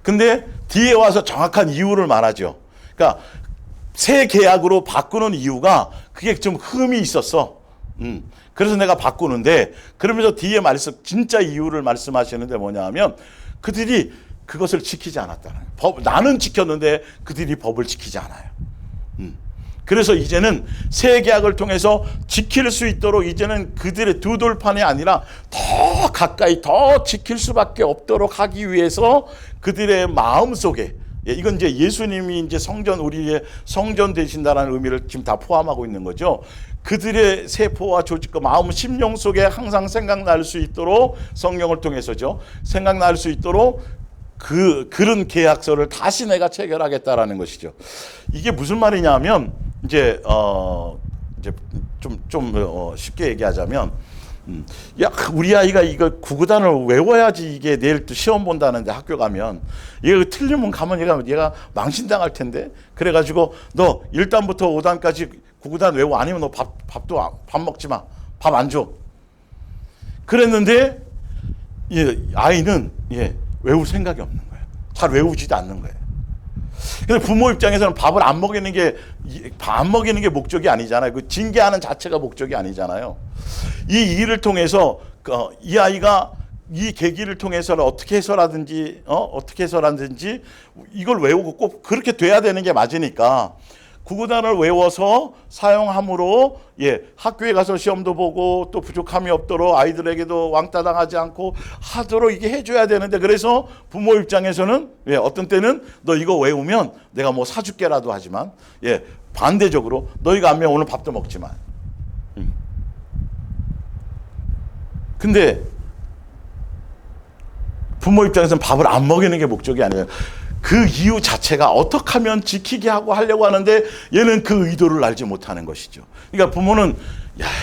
근데 뒤에 와서 정확한 이유를 말하죠. 그러니까 새 계약으로 바꾸는 이유가 그게 좀 흠이 있었어. 그래서 내가 바꾸는데 그러면서 뒤에 말씀 진짜 이유를 말씀하시는데 뭐냐 하면 그들이 그것을 지키지 않았다는 거예요. 나는 지켰는데 그들이 법을 지키지 않아요. 그래서 이제는 새 계약을 통해서 지킬 수 있도록 이제는 그들의 두 돌판이 아니라 더 가까이 더 지킬 수밖에 없도록 하기 위해서 그들의 마음 속에 이건 이제 예수님이 이제 성전 우리의 성전 되신다라는 의미를 지금 다 포함하고 있는 거죠. 그들의 세포와 조직과 마음 심령 속에 항상 생각날 수 있도록 성령을 통해서죠. 생각날 수 있도록 그런 계약서를 다시 내가 체결하겠다라는 것이죠. 이게 무슨 말이냐면 이제 좀 쉽게 얘기하자면 야 우리 아이가 이거 구구단을 외워야지 이게 내일 또 시험 본다는데 학교 가면 얘가 틀리면 가면 얘가 망신당할 텐데 그래가지고 너 1단부터 5단까지 구구단 외워 아니면 너 밥 먹지 마 밥 안 줘 그랬는데 아이는 외울 생각이 없는 거예요. 잘 외우지도 않는 거예요. 근데 부모 입장에서는 밥을 안 먹이는 게 목적이 아니잖아요. 그 징계하는 자체가 목적이 아니잖아요. 이 일을 통해서 이 아이가 이 계기를 통해서는 어떻게 해서라든지 이걸 외우고 꼭 그렇게 돼야 되는 게 맞으니까 구구단을 외워서 사용함으로 학교에 가서 시험도 보고 또 부족함이 없도록 아이들에게도 왕따 당하지 않고 하도록 이게 해줘야 되는데 그래서 부모 입장에서는 어떤 때는 너 이거 외우면 내가 뭐 사줄게라도 하지만 반대적으로 너 이거 안 외우면 오늘 밥도 먹지 마. 근데 부모 입장에서는 밥을 안 먹이는 게 목적이 아니에요. 그 이유 자체가 어떻게 하면 지키게 하려고 하는데 얘는 그 의도를 알지 못하는 것이죠. 그러니까 부모는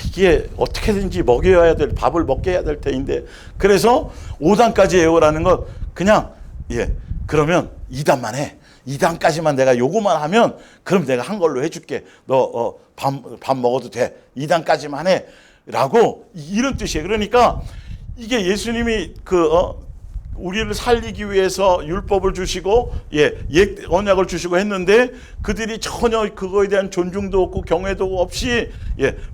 이게 어떻게든지 먹여야 될 밥을 먹게 해야 될 테인데 그래서 5단까지 외우라는 것 그냥 그러면 2단만 해. 2단까지만 내가 요거만 하면 그럼 내가 한 걸로 해줄게. 너 밥 먹어도 돼. 2단까지만 해. 라고 이런 뜻이에요. 그러니까 이게 예수님이 우리를 살리기 위해서 율법을 주시고 옛 언약을 주시고 했는데 그들이 전혀 그거에 대한 존중도 없고 경외도 없이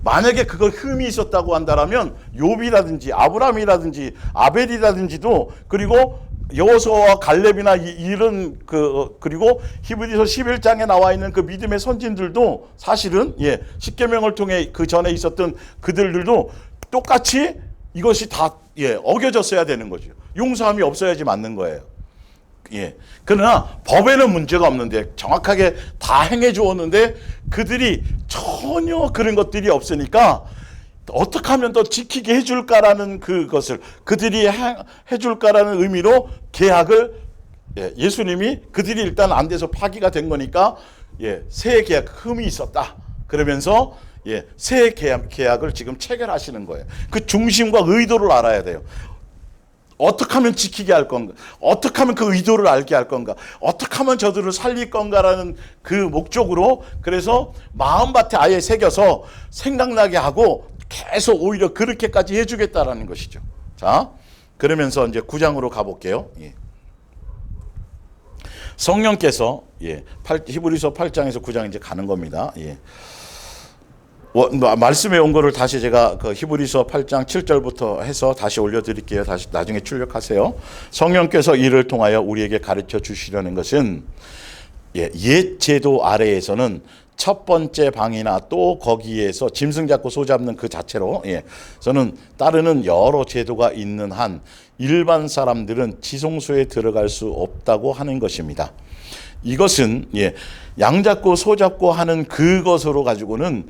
만약에 그거 흠이 있었다고 한다라면 욥이라든지 아브라함이라든지 아벨이라든지도 그리고 여호수아와 갈렙이나 이런 그리고 히브리서 11장에 나와 있는 그 믿음의 선진들도 사실은 십계명을 통해 그 전에 있었던 그들도 똑같이 이것이 다 어겨졌어야 되는 거죠. 용서함이 없어야지 맞는 거예요. 그러나 법에는 문제가 없는데 정확하게 다 행해 주었는데 그들이 전혀 그런 것들이 없으니까 어떻게 하면 더 지키게 해줄까라는 그것을 그들이 해줄까라는 의미로 계약을 예수님이 그들이 일단 안 돼서 파기가 된 거니까 새 계약 흠이 있었다. 그러면서 새 계약을 지금 체결하시는 거예요. 그 중심과 의도를 알아야 돼요. 어떻게 하면 지키게 할 건가? 어떻게 하면 그 의도를 알게 할 건가? 어떻게 하면 저들을 살릴 건가라는 그 목적으로 그래서 마음밭에 아예 새겨서 생각나게 하고 계속 오히려 그렇게까지 해주겠다라는 것이죠. 자, 그러면서 이제 9장으로 가볼게요. 성령께서 히브리서 8장에서 9장 이제 가는 겁니다. 말씀에 온 거를 다시 제가 그 히브리서 8장 7절부터 해서 다시 올려드릴게요. 다시 나중에 출력하세요. 성령께서 이를 통하여 우리에게 가르쳐 주시려는 것은 옛 제도 아래에서는 첫 번째 방이나 또 거기에서 짐승 잡고 소 잡는 그 자체로 저는 따르는 여러 제도가 있는 한 일반 사람들은 지성소에 들어갈 수 없다고 하는 것입니다. 이것은 양 잡고 소 잡고 하는 그것으로 가지고는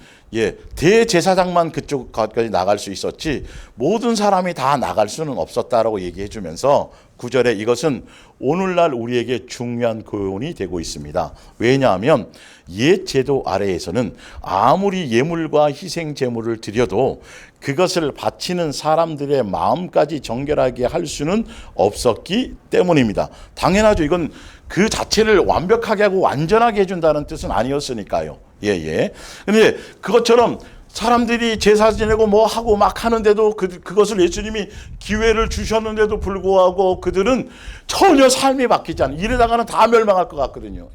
대제사장만 그쪽까지 나갈 수 있었지 모든 사람이 다 나갈 수는 없었다라고 얘기해 주면서 9절에 이것은 오늘날 우리에게 중요한 교훈이 되고 있습니다. 왜냐하면 옛 제도 아래에서는 아무리 예물과 희생 제물을 드려도 그것을 바치는 사람들의 마음까지 정결하게 할 수는 없었기 때문입니다. 당연하죠. 이건 그 자체를 완벽하게 하고 완전하게 해준다는 뜻은 아니었으니까요. 근데 그것처럼 사람들이 제사 지내고 뭐 하고 막 하는데도 그것을 예수님이 기회를 주셨는데도 불구하고 그들은 전혀 삶이 바뀌지 않아요. 이러다가는 다 멸망할 것 같거든요.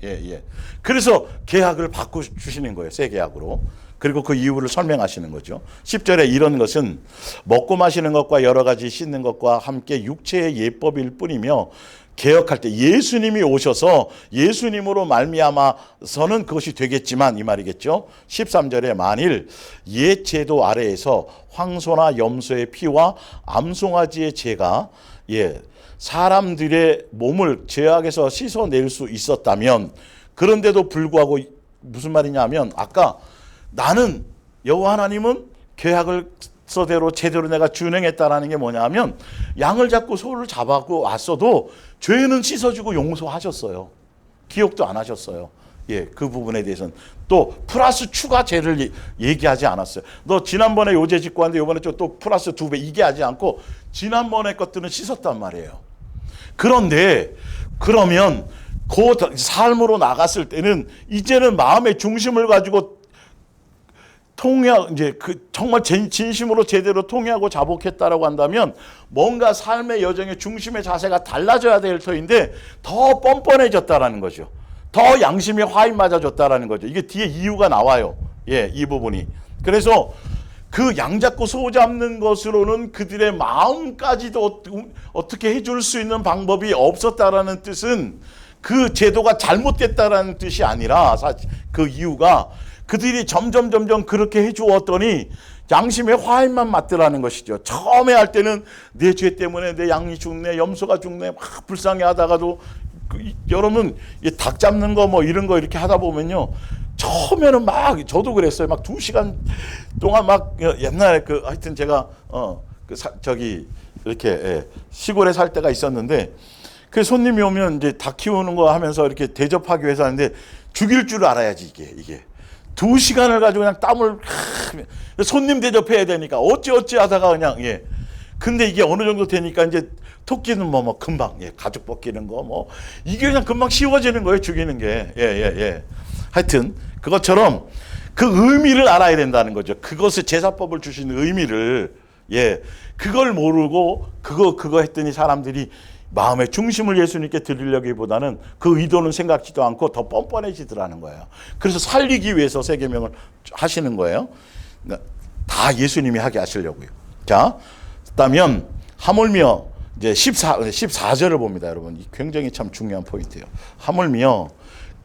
그래서 계약을 바꿔 주시는 거예요. 새 계약으로. 그리고 그 이유를 설명하시는 거죠. 10절에 이런 것은 먹고 마시는 것과 여러 가지 씻는 것과 함께 육체의 예법일 뿐이며 개혁할 때 예수님이 오셔서 예수님으로 말미암아서는 그것이 되겠지만 이 말이겠죠. 13절에 만일 옛 제도 아래에서 황소나 염소의 피와 암송아지의 제가 사람들의 몸을 죄악에서 씻어낼 수 있었다면 그런데도 불구하고 무슨 말이냐면 아까 나는 여호와 하나님은 계약을 서대로 제대로 내가 준행했다라는 게 뭐냐면 양을 잡고 소를 잡아고 왔어도 죄는 씻어주고 용서하셨어요. 기억도 안 하셨어요. 그 부분에 대해서는 또 플러스 추가 죄를 얘기하지 않았어요. 너 지난번에 요죄 짓고 왔는데 이번에 또 플러스 2배 이게 하지 않고 지난번에 것들은 씻었단 말이에요. 그런데 그러면 그 삶으로 나갔을 때는 이제는 마음의 중심을 가지고 정말 진심으로 제대로 통회하고 자복했다라고 한다면 뭔가 삶의 여정의 중심의 자세가 달라져야 될 터인데 더 뻔뻔해졌다라는 거죠. 더 양심이 화인 맞아졌다라는 거죠. 이게 뒤에 이유가 나와요. 이 부분이. 그래서 그 양 잡고 소 잡는 것으로는 그들의 마음까지도 어떻게 해줄 수 있는 방법이 없었다라는 뜻은 그 제도가 잘못됐다라는 뜻이 아니라 그 이유가 그들이 점점 그렇게 해주었더니 양심의 화인만 맞더라는 것이죠. 처음에 할 때는 내 죄 때문에 내 양이 죽네, 염소가 죽네, 막 불쌍해 하다가도 여러분 닭 잡는 거 뭐 이런 거 이렇게 하다 보면요. 처음에는 막 저도 그랬어요. 막 2시간 동안 막 옛날에 하여튼 제가 이렇게 시골에 살 때가 있었는데 그 손님이 오면 이제 닭 키우는 거 하면서 이렇게 대접하기 위해서 하는데 죽일 줄 알아야지 이게. 2시간을 가지고 그냥 땀을 손님 대접해야 되니까 어찌 하다가 그냥 근데 이게 어느 정도 되니까 이제 토끼는 뭐 금방 가죽 벗기는 거 뭐 이게 그냥 금방 쉬워지는 거예요. 죽이는 게 하여튼 그것처럼 그 의미를 알아야 된다는 거죠. 그것을 제사법을 주신 의미를 그걸 모르고 그거 했더니 사람들이 마음의 중심을 예수님께 드리려기보다는 그 의도는 생각지도 않고 더 뻔뻔해지더라는 거예요. 그래서 살리기 위해서 세계명을 하시는 거예요. 다 예수님이 하게 하시려고요. 자, 그렇다면 하물며 이제 14절을 봅니다, 여러분. 굉장히 참 중요한 포인트예요. 하물며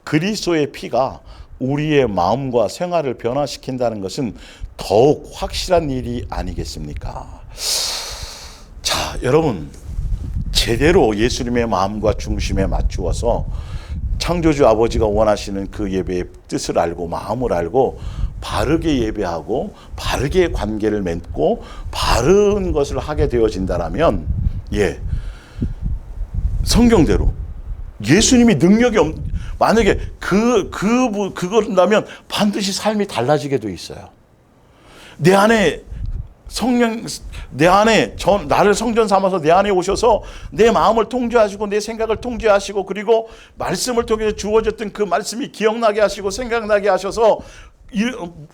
그리스도의 피가 우리의 마음과 생활을 변화시킨다는 것은 더욱 확실한 일이 아니겠습니까? 자, 여러분. 제대로 예수님의 마음과 중심에 맞추어서 창조주 아버지가 원하시는 그 예배의 뜻을 알고 마음을 알고 바르게 예배하고 바르게 관계를 맺고 바른 것을 하게 되어진다라면 성경대로 예수님이 능력이 만약에 그거라면 반드시 삶이 달라지게 돼 있어요. 내 안에 나를 성전 삼아서 내 안에 오셔서 내 마음을 통제하시고 내 생각을 통제하시고 그리고 말씀을 통해서 주어졌던 그 말씀이 기억나게 하시고 생각나게 하셔서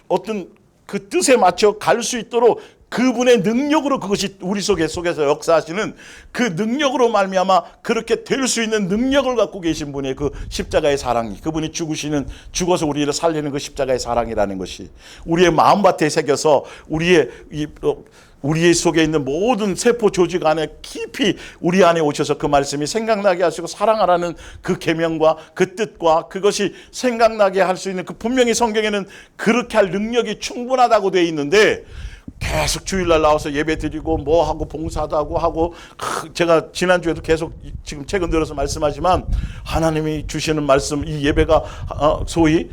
어떤 그 뜻에 맞춰 갈 수 있도록 그분의 능력으로 그것이 우리 속에서 역사하시는 그 능력으로 말미암아 그렇게 될 수 있는 능력을 갖고 계신 분의 그 십자가의 사랑이 그분이 죽어서 우리를 살리는 그 십자가의 사랑이라는 것이 우리의 마음밭에 새겨서 우리의 우리 속에 있는 모든 세포 조직 안에 깊이 우리 안에 오셔서 그 말씀이 생각나게 하시고 사랑하라는 그 계명과 그 뜻과 그것이 생각나게 할 수 있는 그 분명히 성경에는 그렇게 할 능력이 충분하다고 되어 있는데 계속 주일날 나와서 예배 드리고 뭐 하고 봉사도 하고 제가 지난주에도 계속 지금 최근 들어서 말씀하지만 하나님이 주시는 말씀 이 예배가 소위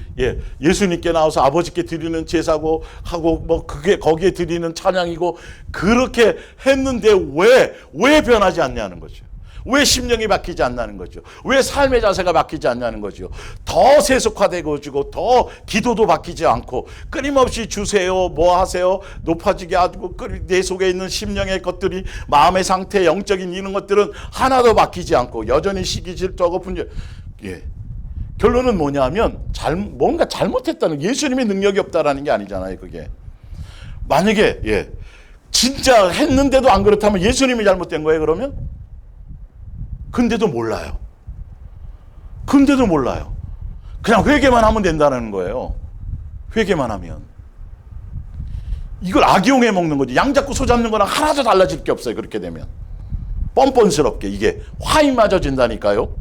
예수님께 나와서 아버지께 드리는 제사고 하고 뭐 그게 거기에 드리는 찬양이고 그렇게 했는데 왜 변하지 않냐는 거죠. 왜 심령이 바뀌지 않냐는 거죠. 왜 삶의 자세가 바뀌지 않냐는 거죠. 더 세속화되고 더 기도도 바뀌지 않고 끊임없이 주세요 뭐 하세요 높아지게 하고 내 속에 있는 심령의 것들이 마음의 상태 영적인 이런 것들은 하나도 바뀌지 않고 여전히 시기 질투하고 분열. 결론은 뭐냐면 뭔가 잘못했다는 예수님의 능력이 없다라는 게 아니잖아요. 그게 만약에 진짜 했는데도 안 그렇다면 예수님이 잘못된 거예요 그러면? 근데도 몰라요. 그냥 회개만 하면 된다는 거예요. 회개만 하면. 이걸 악용해 먹는 거지. 양 잡고 소 잡는 거랑 하나도 달라질 게 없어요. 그렇게 되면. 뻔뻔스럽게 이게 화이 맞아진다니까요.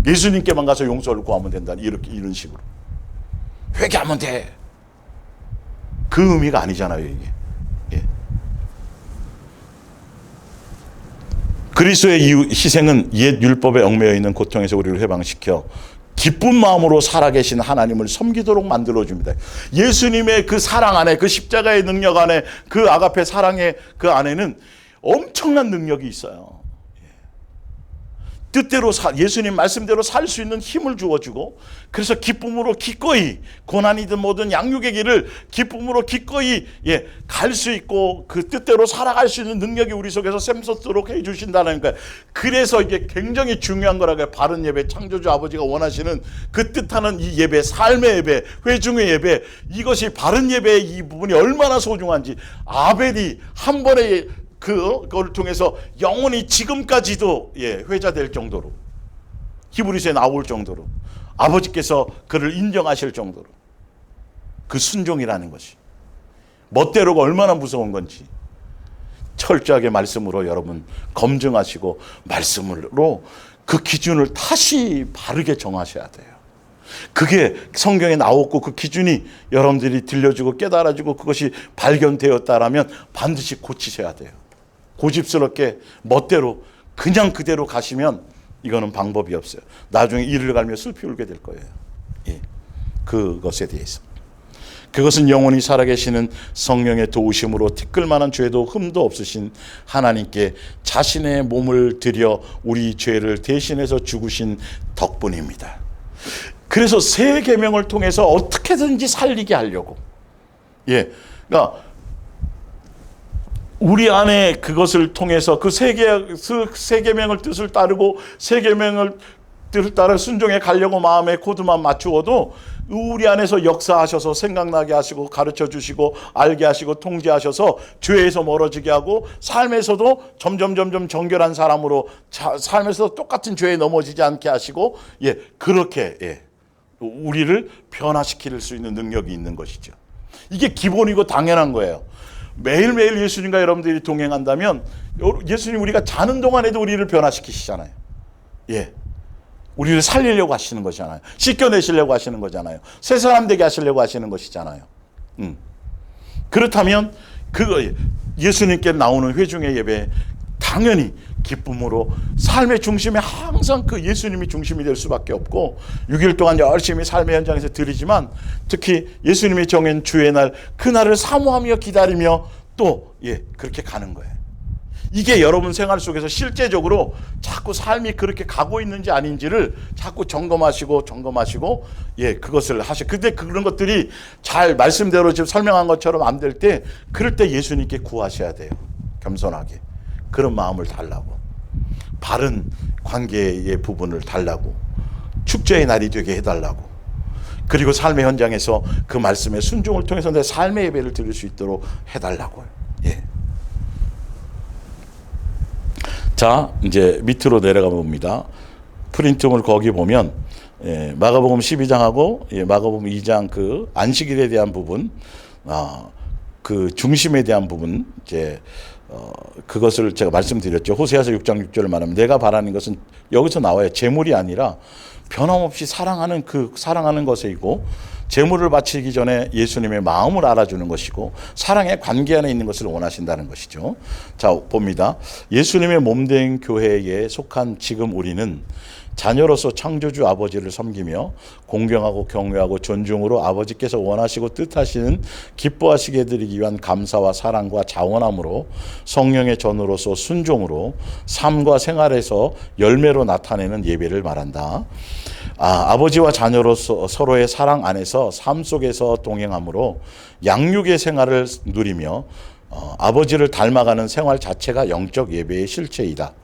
예수님께만 가서 용서를 구하면 된다. 이런 식으로. 회개하면 돼. 그 의미가 아니잖아요. 이게. 그리스도의 희생은 옛 율법에 얽매여 있는 고통에서 우리를 해방시켜 기쁜 마음으로 살아계신 하나님을 섬기도록 만들어줍니다. 예수님의 그 사랑 안에 그 십자가의 능력 안에 그 아가페 사랑의 그 안에는 엄청난 능력이 있어요. 뜻대로 예수님 말씀대로 살 수 있는 힘을 주어주고 그래서 기쁨으로 기꺼이 고난이든 뭐든 양육의 길을 기쁨으로 기꺼이 갈 수 있고 그 뜻대로 살아갈 수 있는 능력이 우리 속에서 샘솟도록 해주신다는 거예요. 그래서 이게 굉장히 중요한 거라고요. 바른 예배 창조주 아버지가 원하시는 그 뜻하는 이 예배 삶의 예배 회중의 예배 이것이 바른 예배의 이 부분이 얼마나 소중한지 아벨이 한 번에 그걸 통해서 영원히 지금까지도 회자될 정도로 히브리서에 나올 정도로 아버지께서 그를 인정하실 정도로 그 순종이라는 것이 멋대로가 얼마나 무서운 건지 철저하게 말씀으로 여러분 검증하시고 말씀으로 그 기준을 다시 바르게 정하셔야 돼요. 그게 성경에 나왔고 그 기준이 여러분들이 들려주고 깨달아지고 그것이 발견되었다라면 반드시 고치셔야 돼요. 고집스럽게 멋대로 그냥 그대로 가시면 이거는 방법이 없어요. 나중에 이를 갈며 슬피 울게 될 거예요. 그것에 대해서. 그것은 영원히 살아계시는 성령의 도우심으로 티끌만한 죄도 흠도 없으신 하나님께 자신의 몸을 들여 우리 죄를 대신해서 죽으신 덕분입니다. 그래서 새 계명을 통해서 어떻게든지 살리게 하려고 그러니까 우리 안에 그것을 통해서 그 새 계명을 뜻을 따르고 새 계명을 뜻을 따라 순종해 가려고 마음에 코드만 맞추어도 우리 안에서 역사하셔서 생각나게 하시고 가르쳐 주시고 알게 하시고 통제하셔서 죄에서 멀어지게 하고 삶에서도 점점 정결한 사람으로 삶에서 똑같은 죄에 넘어지지 않게 하시고 그렇게 우리를 변화시킬 수 있는 능력이 있는 것이죠. 이게 기본이고 당연한 거예요. 매일매일 예수님과 여러분들이 동행한다면 예수님 우리가 자는 동안에도 우리를 변화시키시잖아요. 우리를 살리려고 하시는 거잖아요. 씻겨내시려고 하시는 거잖아요. 새 사람 되게 하시려고 하시는 것이잖아요. 그렇다면 예수님께 나오는 회중의 예배 당연히 기쁨으로 삶의 중심에 항상 그 예수님이 중심이 될 수밖에 없고 6일 동안 열심히 삶의 현장에서 드리지만 특히 예수님이 정한 주의 날 그날을 사모하며 기다리며 또 그렇게 가는 거예요. 이게 여러분 생활 속에서 실제적으로 자꾸 삶이 그렇게 가고 있는지 아닌지를 자꾸 점검하시고 그것을 근데 그런 것들이 잘 말씀대로 지금 설명한 것처럼 안 될 때 그럴 때 예수님께 구하셔야 돼요. 겸손하게. 그런 마음을 달라고 바른 관계의 부분을 달라고 축제의 날이 되게 해달라고 그리고 삶의 현장에서 그 말씀의 순종을 통해서 내 삶의 예배를 드릴 수 있도록 해달라고요. 자 이제 밑으로 내려가 봅니다. 프린트물 거기 보면 마가복음 12장하고 마가복음 2장 그 안식일에 대한 부분 그 중심에 대한 부분 이제 그것을 제가 말씀드렸죠. 호세아서 6장 6절을 말하면 내가 바라는 것은 여기서 나와요. 재물이 아니라 변함없이 사랑하는 것이고 재물을 바치기 전에 예수님의 마음을 알아주는 것이고 사랑의 관계 안에 있는 것을 원하신다는 것이죠. 자, 봅니다. 예수님의 몸된 교회에 속한 지금 우리는 자녀로서 창조주 아버지를 섬기며 공경하고 경외하고 존중으로 아버지께서 원하시고 뜻하시는 기뻐하시게 해드리기 위한 감사와 사랑과 자원함으로 성령의 전으로서 순종으로 삶과 생활에서 열매로 나타내는 예배를 말한다. 아버지와 자녀로서 서로의 사랑 안에서 삶 속에서 동행함으로 양육의 생활을 누리며 아버지를 닮아가는 생활 자체가 영적 예배의 실체이다.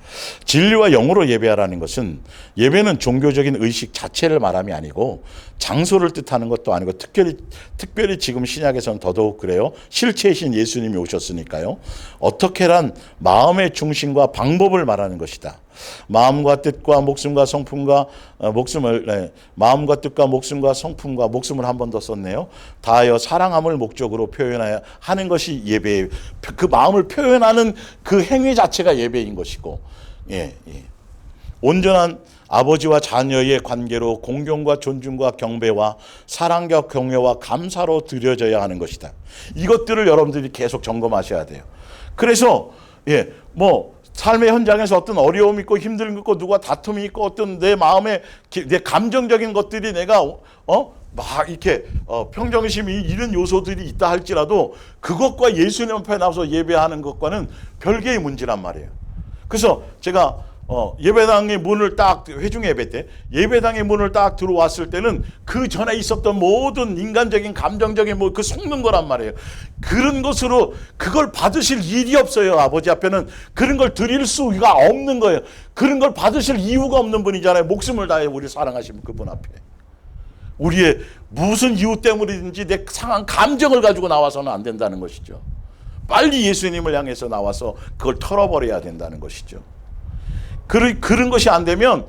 진리와 영으로 예배하라는 것은 예배는 종교적인 의식 자체를 말함이 아니고 장소를 뜻하는 것도 아니고 특별히 지금 신약에서는 더더욱 그래요. 실체이신 예수님이 오셨으니까요. 어떻게란 마음의 중심과 방법을 말하는 것이다. 마음과 뜻과 목숨과 성품과 마음과 뜻과 목숨과 성품과 목숨을 한 번 더 썼네요. 다하여 사랑함을 목적으로 표현해야 하는 것이 예배의 그 마음을 표현하는 그 행위 자체가 예배인 것이고, 온전한 아버지와 자녀의 관계로 공경과 존중과 경배와 사랑과 경외와 감사로 드려져야 하는 것이다. 이것들을 여러분들이 계속 점검하셔야 돼요. 그래서 삶의 현장에서 어떤 어려움이 있고 힘든 거 있고 누가 다툼이 있고 어떤 내 마음에 내 감정적인 것들이 내가 막 이렇게 평정심이 이런 요소들이 있다 할지라도 그것과 예수님 앞에 나와서 예배하는 것과는 별개의 문제란 말이에요. 그래서 제가 예배당의 문을 딱 회중 예배 때 예배당의 문을 딱 들어왔을 때는 그 전에 있었던 모든 인간적인 감정적인 그 속는 거란 말이에요. 그런 것으로 그걸 받으실 일이 없어요. 아버지 앞에는 그런 걸 드릴 수가 없는 거예요. 그런 걸 받으실 이유가 없는 분이잖아요. 목숨을 다해 우리 사랑하시는 그분 앞에 우리의 무슨 이유 때문이든지 내 상한 감정을 가지고 나와서는 안 된다는 것이죠. 빨리 예수님을 향해서 나와서 그걸 털어버려야 된다는 것이죠. 그런 것이 안 되면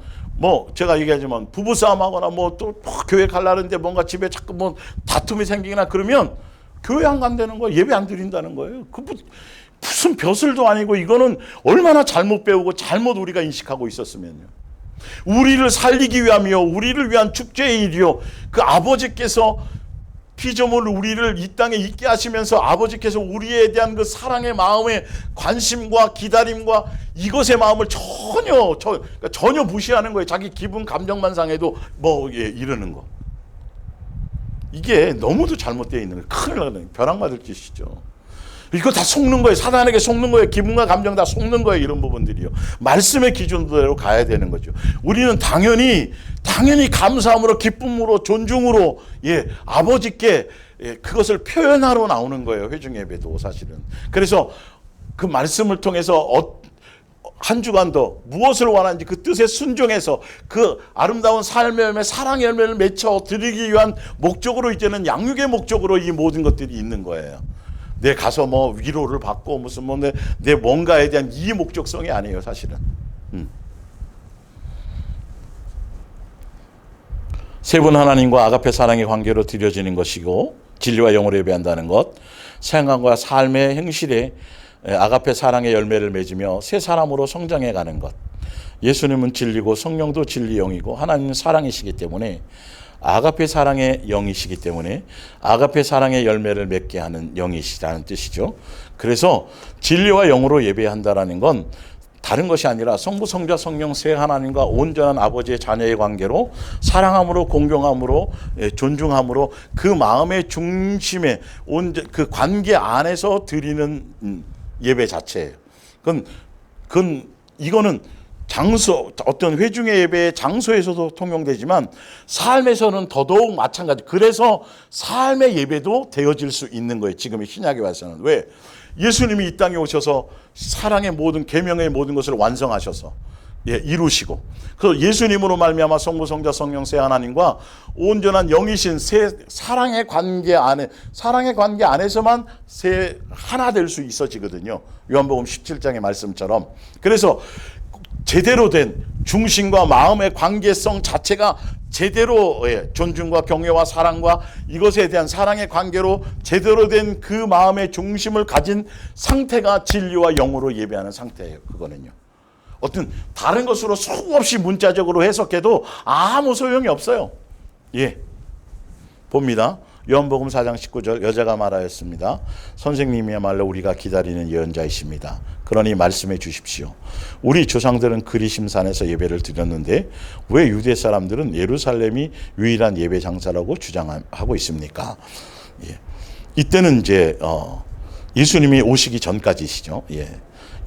제가 얘기하지만 부부싸움하거나 또 교회 갈라는데 뭔가 집에 자꾸 다툼이 생기거나 그러면 교회 안 간다는 거예요. 예배 안 드린다는 거예요. 무슨 벼슬도 아니고 이거는 얼마나 잘못 배우고 잘못 우리가 인식하고 있었으면요. 우리를 살리기 위함이요 우리를 위한 축제의 일이요 그 아버지께서 피조물 우리를 이 땅에 있게 하시면서 아버지께서 우리에 대한 그 사랑의 마음의 관심과 기다림과 이것의 마음을 전혀 무시하는 거예요. 자기 기분 감정만 상해도 이러는 거. 이게 너무도 잘못되어 있는 거예요. 큰일 나거든요. 벼락 맞을 짓이죠. 이거 다 속는 거예요. 사단에게 속는 거예요. 기분과 감정 다 속는 거예요. 이런 부분들이요. 말씀의 기준대로 가야 되는 거죠. 우리는 당연히 감사함으로 기쁨으로 존중으로 아버지께 그것을 표현하러 나오는 거예요. 회중 예배도 사실은. 그래서 그 말씀을 통해서 한 주간도 무엇을 원하는지 그 뜻에 순종해서 그 아름다운 삶의 열매 사랑의 열매를 맺혀 드리기 위한 목적으로 이제는 양육의 목적으로 이 모든 것들이 있는 거예요. 내 가서 위로를 받고 무슨 내 뭔가에 대한 이 목적성이 아니에요. 사실은. 세 분 하나님과 아가페 사랑의 관계로 드려지는 것이고 진리와 영으로 예배한다는 것, 생각과 삶의 행실에 아가페 사랑의 열매를 맺으며 새 사람으로 성장해 가는 것. 예수님은 진리고 성령도 진리 영이고 하나님은 사랑이시기 때문에 아가페 사랑의 영이시기 때문에 아가페 사랑의 열매를 맺게 하는 영이시라는 뜻이죠. 그래서 진리와 영으로 예배한다라는 건 다른 것이 아니라 성부, 성자, 성령 세 하나님과 온전한 아버지의 자녀의 관계로 사랑함으로 공경함으로 존중함으로 그 마음의 중심에 그 관계 안에서 드리는 예배 자체예요. 이거는 장소, 어떤 회중의 예배의 장소에서도 통용되지만 삶에서는 더더욱 마찬가지. 그래서 삶의 예배도 되어질 수 있는 거예요. 지금의 신약에 와서는. 왜? 예수님이 이 땅에 오셔서 사랑의 모든 계명의 모든 것을 완성하셔서 이루시고 그래서 예수님으로 말미암아 성부 성자 성령 세 하나님과 온전한 영이신 세 사랑의 관계 안에서만 세 하나 될 수 있어지거든요. 요한복음 17장의 말씀처럼. 그래서 제대로 된 중심과 마음의 관계성 자체가 제대로 존중과 경외와 사랑과 이것에 대한 사랑의 관계로 제대로 된 그 마음의 중심을 가진 상태가 진리와 영으로 예배하는 상태예요. 그거는요. 어떤 다른 것으로 수없이 문자적으로 해석해도 아무 소용이 없어요. 예, 봅니다. 요한복음 4장 19절 여자가 말하였습니다. 선생님이야말로 우리가 기다리는 예언자이십니다. 그러니 말씀해 주십시오. 우리 조상들은 그리심산에서 예배를 드렸는데 왜 유대 사람들은 예루살렘이 유일한 예배 장사라고 주장하고 있습니까? 예. 이때는 이제 예수님이 오시기 전까지시죠. 예.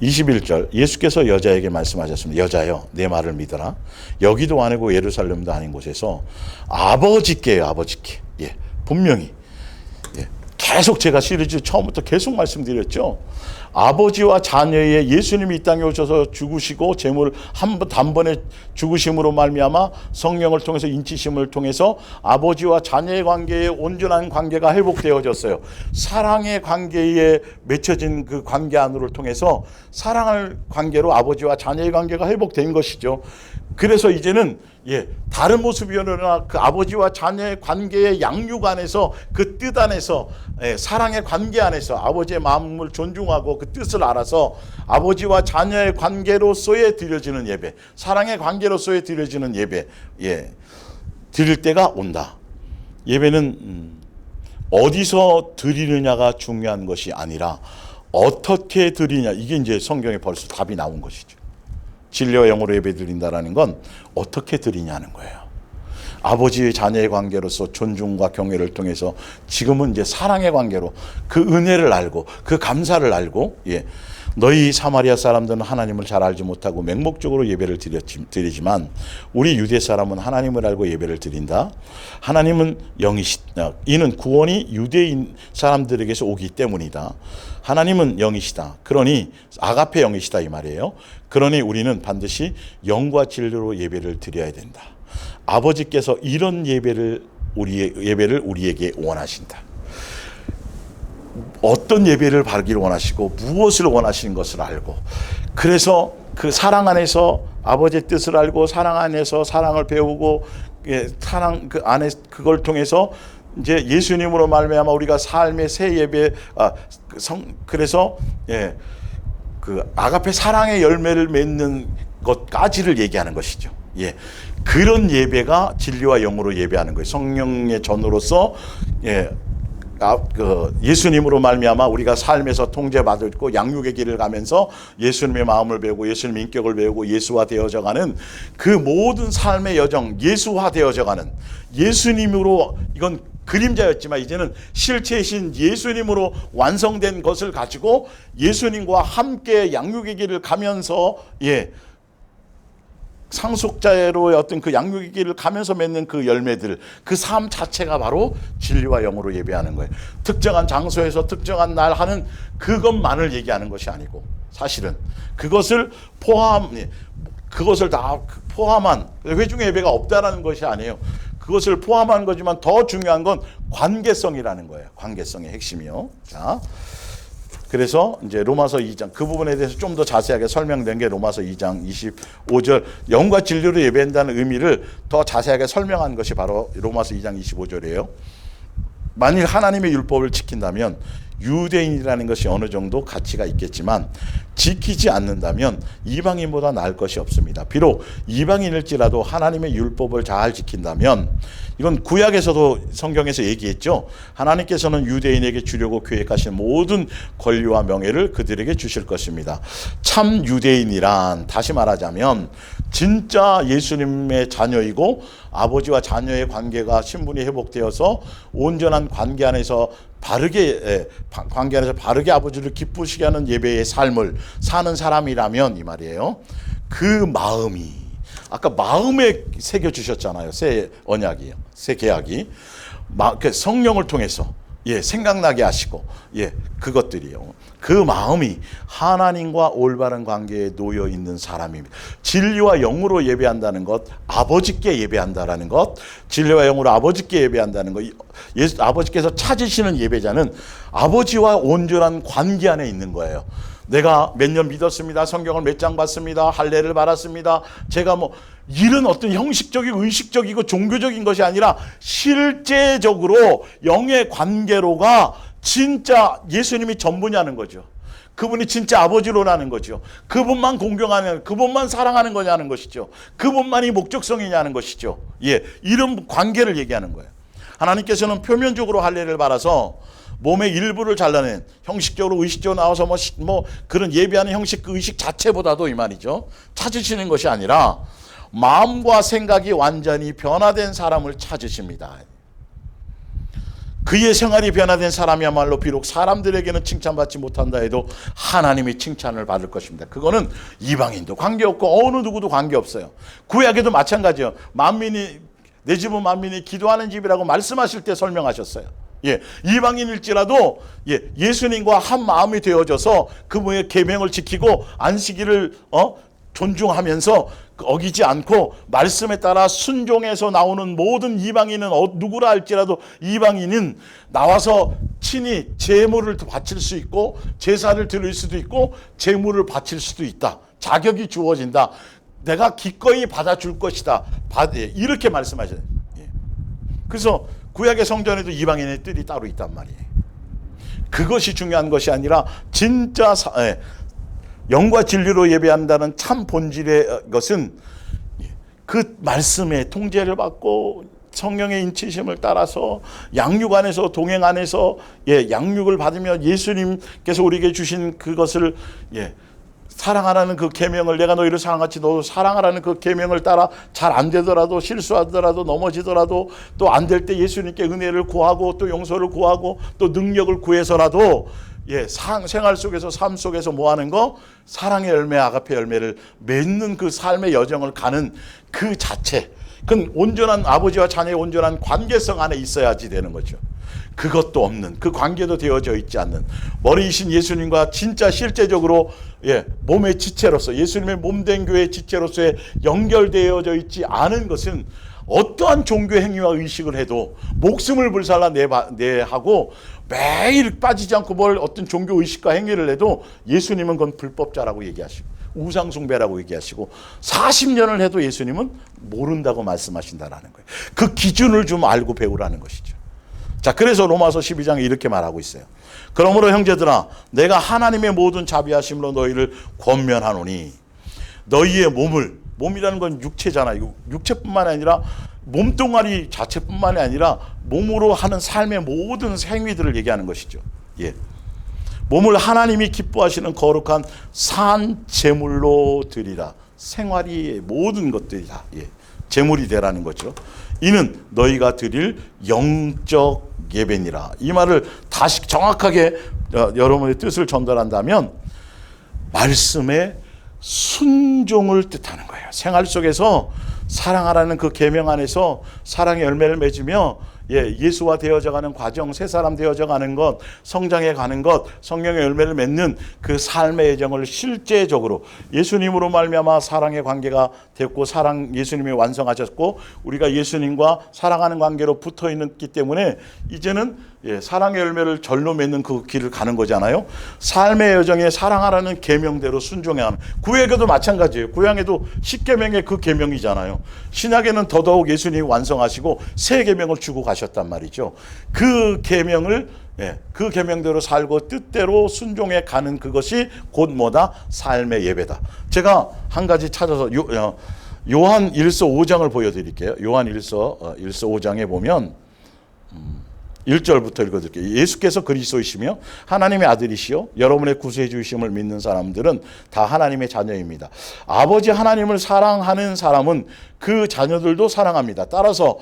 21절 예수께서 여자에게 말씀하셨습니다. 여자여 내 말을 믿어라. 여기도 아니고 예루살렘도 아닌 곳에서 아버지께요. 아버지께. 예. 분명히 계속 제가 시리즈 처음부터 계속 말씀드렸죠. 아버지와 자녀의 예수님이 이 땅에 오셔서 죽으시고 제물 단번에 죽으심으로 말미암아 성령을 통해서 인치심을 통해서 아버지와 자녀의 관계에 온전한 관계가 회복되어졌어요. 사랑의 관계에 맺혀진 그 관계 안으로 통해서 사랑할 관계로 아버지와 자녀의 관계가 회복된 것이죠. 그래서 이제는 다른 모습이었으나 그 아버지와 자녀의 관계의 양육 안에서 그 뜻 안에서 사랑의 관계 안에서 아버지의 마음을 존중하고 그 뜻을 알아서 아버지와 자녀의 관계로서의 드려지는 예배, 사랑의 관계로서의 드려지는 예배, 드릴 때가 온다. 예배는 어디서 드리느냐가 중요한 것이 아니라 어떻게 드리냐, 이게 이제 성경에 벌써 답이 나온 것이죠. 진리와 영으로 예배 드린다라는 건 어떻게 드리냐는 거예요. 아버지의 자녀의 관계로서 존중과 경외를 통해서 지금은 이제 사랑의 관계로 그 은혜를 알고 그 감사를 알고, 너희 사마리아 사람들은 하나님을 잘 알지 못하고 맹목적으로 예배를 드리지만 우리 유대 사람은 하나님을 알고 예배를 드린다. 하나님은 영이시다. 이는 구원이 유대인 사람들에게서 오기 때문이다. 하나님은 영이시다. 그러니 아가페 영이시다 이 말이에요. 그러니 우리는 반드시 영과 진리로 예배를 드려야 된다. 아버지께서 이런 예배를 우리에게 원하신다. 어떤 예배를 받기를 원하시고 무엇을 원하시는 것을 알고, 그래서 그 사랑 안에서 아버지의 뜻을 알고 사랑 안에서 사랑을 배우고, 사랑 그 안에 그걸 통해서 이제 예수님으로 말미암아 우리가 삶의 새 예배, 그래서 그 아가페 사랑의 열매를 맺는 것까지를 얘기하는 것이죠. 그런 예배가 진리와 영으로 예배하는 거예요. 성령의 전으로서 예수님으로 말미암아 우리가 삶에서 통제받고 양육의 길을 가면서 예수님의 마음을 배우고 예수님의 인격을 배우고 예수화되어져가는 그 모든 삶의 여정, 예수화되어져가는 예수님으로, 이건 그림자였지만 이제는 실체이신 예수님으로 완성된 것을 가지고 예수님과 함께 양육의 길을 가면서 상속자로의 어떤 그 양육의 길을 가면서 맺는 그 열매들, 그 삶 자체가 바로 진리와 영으로 예배하는 거예요. 특정한 장소에서 특정한 날 하는 그것만을 얘기하는 것이 아니고, 사실은 그것을 다 포함한 회중 예배가 없다라는 것이 아니에요. 그것을 포함한 거지만 더 중요한 건 관계성이라는 거예요. 관계성의 핵심이요. 자, 그래서 이제 로마서 2장 그 부분에 대해서 좀 더 자세하게 설명된 게 로마서 2장 25절 영과 진리로 예배한다는 의미를 더 자세하게 설명한 것이 바로 로마서 2장 25절이에요. 만일 하나님의 율법을 지킨다면 유대인이라는 것이 어느 정도 가치가 있겠지만 지키지 않는다면 이방인보다 나을 것이 없습니다. 비록 이방인일지라도 하나님의 율법을 잘 지킨다면, 이건 구약에서도 성경에서 얘기했죠. 하나님께서는 유대인에게 주려고 계획하신 모든 권리와 명예를 그들에게 주실 것입니다. 참 유대인이란, 다시 말하자면 진짜 예수님의 자녀이고 아버지와 자녀의 관계가 신분이 회복되어서 온전한 관계 안에서 바르게 아버지를 기쁘시게 하는 예배의 삶을 사는 사람이라면, 이 말이에요. 그 마음이, 아까 마음에 새겨 주셨잖아요. 새 언약이요, 새 계약이 성령을 통해서 생각나게 하시고, 그것들이요. 그 마음이 하나님과 올바른 관계에 놓여 있는 사람입니다. 진리와 영으로 예배한다는 것, 아버지께 예배한다라는 것, 진리와 영으로 아버지께 예배한다는 것, 아버지께서 찾으시는 예배자는 아버지와 온전한 관계 안에 있는 거예요. 내가 몇 년 믿었습니다. 성경을 몇 장 봤습니다. 할례를 받았습니다. 제가 뭐 이런 어떤 형식적이고 의식적이고 종교적인 것이 아니라 실제적으로 영의 관계로가 진짜 예수님이 전부냐는 거죠. 그분이 진짜 아버지로라는 거죠. 그분만 공경하는, 그분만 사랑하는 거냐는 것이죠. 그분만이 목적성이냐는 것이죠. 예, 이런 관계를 얘기하는 거예요. 하나님께서는 표면적으로 할례를 받아서 몸의 일부를 잘라낸, 형식적으로 의식적으로 나와서 뭐 그런 예배하는 형식, 그 의식 자체보다도 이 말이죠, 찾으시는 것이 아니라 마음과 생각이 완전히 변화된 사람을 찾으십니다. 그의 생활이 변화된 사람이야말로 비록 사람들에게는 칭찬받지 못한다 해도 하나님의 칭찬을 받을 것입니다. 그거는 이방인도 관계없고 어느 누구도 관계없어요. 구약에도 마찬가지예요. 만민이, 내 집은 만민이 기도하는 집이라고 말씀하실 때 설명하셨어요. 예, 이방인일지라도 예수님과 한 마음이 되어져서 그분의 계명을 지키고 안식일을 존중하면서 어기지 않고 말씀에 따라 순종해서 나오는 모든 이방인은 누구라 할지라도 이방인은 나와서 친히 제물을 바칠 수 있고 제사를 드릴 수도 있고 제물을 바칠 수도 있다. 자격이 주어진다. 내가 기꺼이 받아줄 것이다. 이렇게 말씀하셔요. 그래서 구약의 성전에도 이방인의 뜰이 따로 있단 말이에요. 그것이 중요한 것이 아니라 진짜 영과 진리로 예배한다는 참 본질의 것은 그 말씀의 통제를 받고 성령의 인치심을 따라서 양육 안에서, 동행 안에서 양육을 받으며 예수님께서 우리에게 주신 그것을 사랑하라는 그 계명을, 내가 너희를 사랑같이 너도 사랑하라는 그 계명을 따라 잘 안 되더라도, 실수하더라도, 넘어지더라도, 또 안 될 때 예수님께 은혜를 구하고 또 용서를 구하고 또 능력을 구해서라도 생활 속에서, 삶 속에서 뭐 하는 거? 사랑의 열매, 아가페 열매를 맺는 그 삶의 여정을 가는 그 자체, 그건 온전한 아버지와 자녀의 온전한 관계성 안에 있어야지 되는 거죠. 그것도 없는, 그 관계도 되어져 있지 않는 머리이신 예수님과 진짜 실제적으로 몸의 지체로서, 예수님의 몸된 교회의 지체로서의 연결되어져 있지 않은 것은 어떠한 종교 행위와 의식을 해도 목숨을 불살라 내하고 매일 빠지지 않고 뭘 어떤 종교 의식과 행위를 해도 예수님은 그건 불법자라고 얘기하시고 우상숭배라고 얘기하시고 40년을 해도 예수님은 모른다고 말씀하신다라는 거예요. 그 기준을 좀 알고 배우라는 것이죠. 자, 그래서 로마서 12장에 이렇게 말하고 있어요. 그러므로 형제들아, 내가 하나님의 모든 자비하심으로 너희를 권면하노니 너희의 몸이라는 건 육체잖아요. 육체뿐만 아니라 몸뚱아리 자체뿐만이 아니라 몸으로 하는 삶의 모든 행위들을 얘기하는 것이죠. 몸을 하나님이 기뻐하시는 거룩한 산 제물로 드리라. 생활이 모든 것들이 다 제물이 되라는 거죠. 이는 너희가 드릴 영적 예배니라. 이 말을 다시 정확하게 여러분의 뜻을 전달한다면 말씀의 순종을 뜻하는 거예요. 생활 속에서 사랑하라는 그 계명 안에서 사랑의 열매를 맺으며 예수와 되어져가는 과정, 새 사람 되어져가는 것, 성장해 가는 것, 성령의 열매를 맺는 그 삶의 예정을 실제적으로 예수님으로 말미암아 사랑의 관계가 됐고, 예수님이 완성하셨고 우리가 예수님과 사랑하는 관계로 붙어 있기 때문에 이제는 사랑의 열매를 절로 맺는 그 길을 가는 거잖아요. 삶의 여정에 사랑하라는 계명대로 순종해야 하는. 구약에도 마찬가지예요. 구약에도 10계명의 그 계명이잖아요. 신약에는 더더욱 예수님이 완성하시고 새 계명을 주고 가셨단 말이죠. 그 계명을 그 계명대로 살고 뜻대로 순종해 가는 그것이 곧 뭐다? 삶의 예배다. 제가 한 가지 찾아서 요한 1서 5장을 보여드릴게요. 요한 1서 5장에 보면 1절부터 읽어드릴게요. 예수께서 그리스도이시며 하나님의 아들이시요 여러분의 구세주 주심을 믿는 사람들은 다 하나님의 자녀입니다. 아버지 하나님을 사랑하는 사람은 그 자녀들도 사랑합니다. 따라서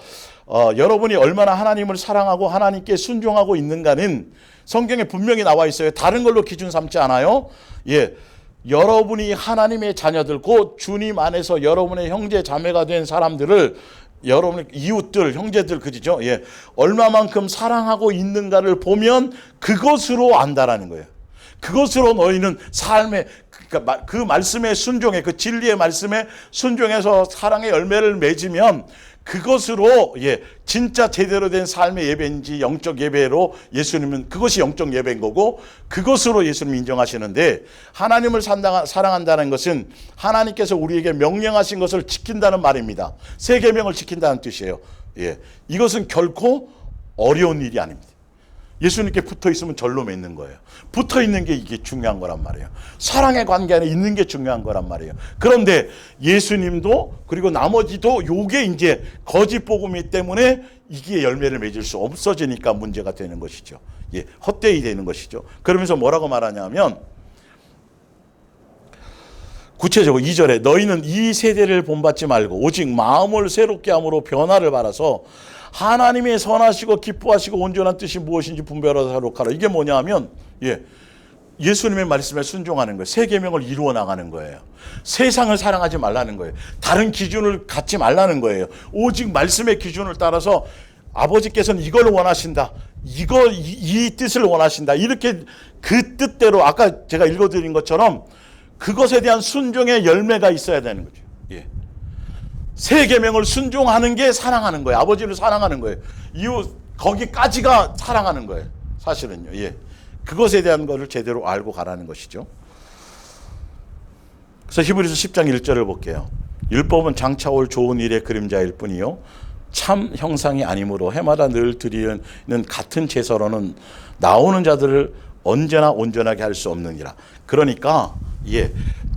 여러분이 얼마나 하나님을 사랑하고 하나님께 순종하고 있는가는 성경에 분명히 나와 있어요. 다른 걸로 기준 삼지 않아요. 여러분이 하나님의 자녀들, 곧 주님 안에서 여러분의 형제 자매가 된 사람들을, 여러분의 이웃들, 형제들, 그죠? 얼마만큼 사랑하고 있는가를 보면 그것으로 안다라는 거예요. 그것으로 너희는 삶의 그러니까 그 말씀에 순종해, 그 진리의 말씀에 순종해서 사랑의 열매를 맺으면 그것으로 진짜 제대로 된 삶의 예배인지 영적 예배로 예수님은 그것이 영적 예배인 거고 그것으로 예수님 인정하시는데, 하나님을 사랑한다는 것은 하나님께서 우리에게 명령하신 것을 지킨다는 말입니다. 세 계명을 지킨다는 뜻이에요. 이것은 결코 어려운 일이 아닙니다. 예수님께 붙어 있으면 절로 맺는 거예요. 붙어 있는 게 이게 중요한 거란 말이에요. 사랑의 관계 안에 있는 게 중요한 거란 말이에요. 그런데 예수님도 그리고 나머지도 요게 이제 거짓 복음이기 때문에 이게 열매를 맺을 수 없어지니까 문제가 되는 것이죠. 헛되이 되는 것이죠. 그러면서 뭐라고 말하냐면 구체적으로 2절에 너희는 이 세대를 본받지 말고 오직 마음을 새롭게 함으로 변화를 받아서 하나님의 선하시고 기뻐하시고 온전한 뜻이 무엇인지 분별하도록 하라. 이게 뭐냐 하면 예수님의 말씀에 순종하는 거예요. 세 계명을 이루어 나가는 거예요. 세상을 사랑하지 말라는 거예요. 다른 기준을 갖지 말라는 거예요. 오직 말씀의 기준을 따라서 아버지께서는 이걸 원하신다. 이 뜻을 원하신다. 이렇게 그 뜻대로 아까 제가 읽어드린 것처럼 그것에 대한 순종의 열매가 있어야 되는 거죠. 세 계명을 순종하는 게 사랑하는 거예요. 아버지를 사랑하는 거예요. 거기까지가 사랑하는 거예요. 사실은요. 그것에 대한 것을 제대로 알고 가라는 것이죠. 그래서 히브리서 10장 1절을 볼게요. 율법은 장차 올 좋은 일의 그림자일 뿐이요 참 형상이 아니므로 해마다 늘 드리는 같은 제사로는 나오는 자들을 언제나 온전하게 할 수 없느니라. 그러니까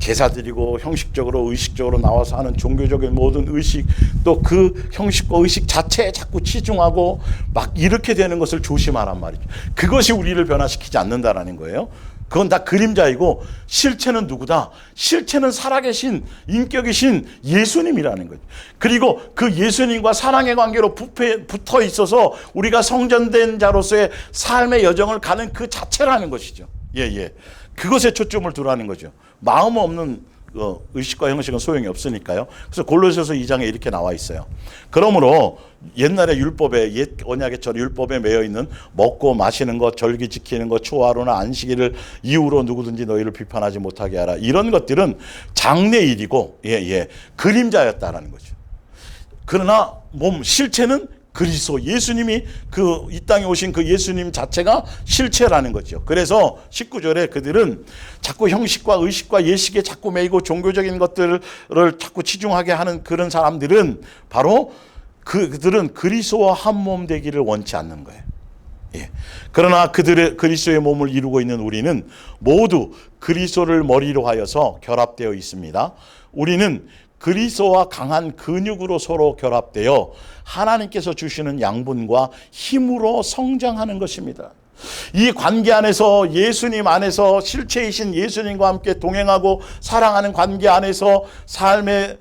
제사 드리고 형식적으로 의식적으로 나와서 하는 종교적인 모든 의식, 또 그 형식과 의식 자체에 자꾸 치중하고 막 이렇게 되는 것을 조심하란 말이죠. 그것이 우리를 변화시키지 않는다라는 거예요. 그건 다 그림자이고 실체는 누구다? 실체는 살아계신 인격이신 예수님이라는 거죠. 그리고 그 예수님과 사랑의 관계로 붙어 있어서 우리가 성전된 자로서의 삶의 여정을 가는 그 자체라는 것이죠. 그것에 초점을 두라는 거죠. 마음 없는 의식과 형식은 소용이 없으니까요. 그래서 골로새서 2장에 이렇게 나와 있어요. 그러므로 옛날에 율법에, 옛 언약에처럼 율법에 매여 있는 먹고 마시는 것, 절기 지키는 것, 초하루나 안식일을 이유로 누구든지 너희를 비판하지 못하게 하라. 이런 것들은 장래일이고 그림자였다라는 거죠. 그러나 실체는 그리스도 예수님이 이 땅에 오신 그 예수님 자체가 실체라는 거죠. 그래서 19절에 그들은 자꾸 형식과 의식과 예식에 자꾸 매이고 종교적인 것들을 자꾸 치중하게 하는 그런 사람들은 바로 그들은 그리스도와 한 몸 되기를 원치 않는 거예요. 그러나 그리스도의 몸을 이루고 있는 우리는 모두 그리스도를 머리로 하여서 결합되어 있습니다. 우리는 그리스도와 강한 근육으로 서로 결합되어 하나님께서 주시는 양분과 힘으로 성장하는 것입니다. 이 관계 안에서 예수님 안에서 실체이신 예수님과 함께 동행하고 사랑하는 관계 안에서 삶의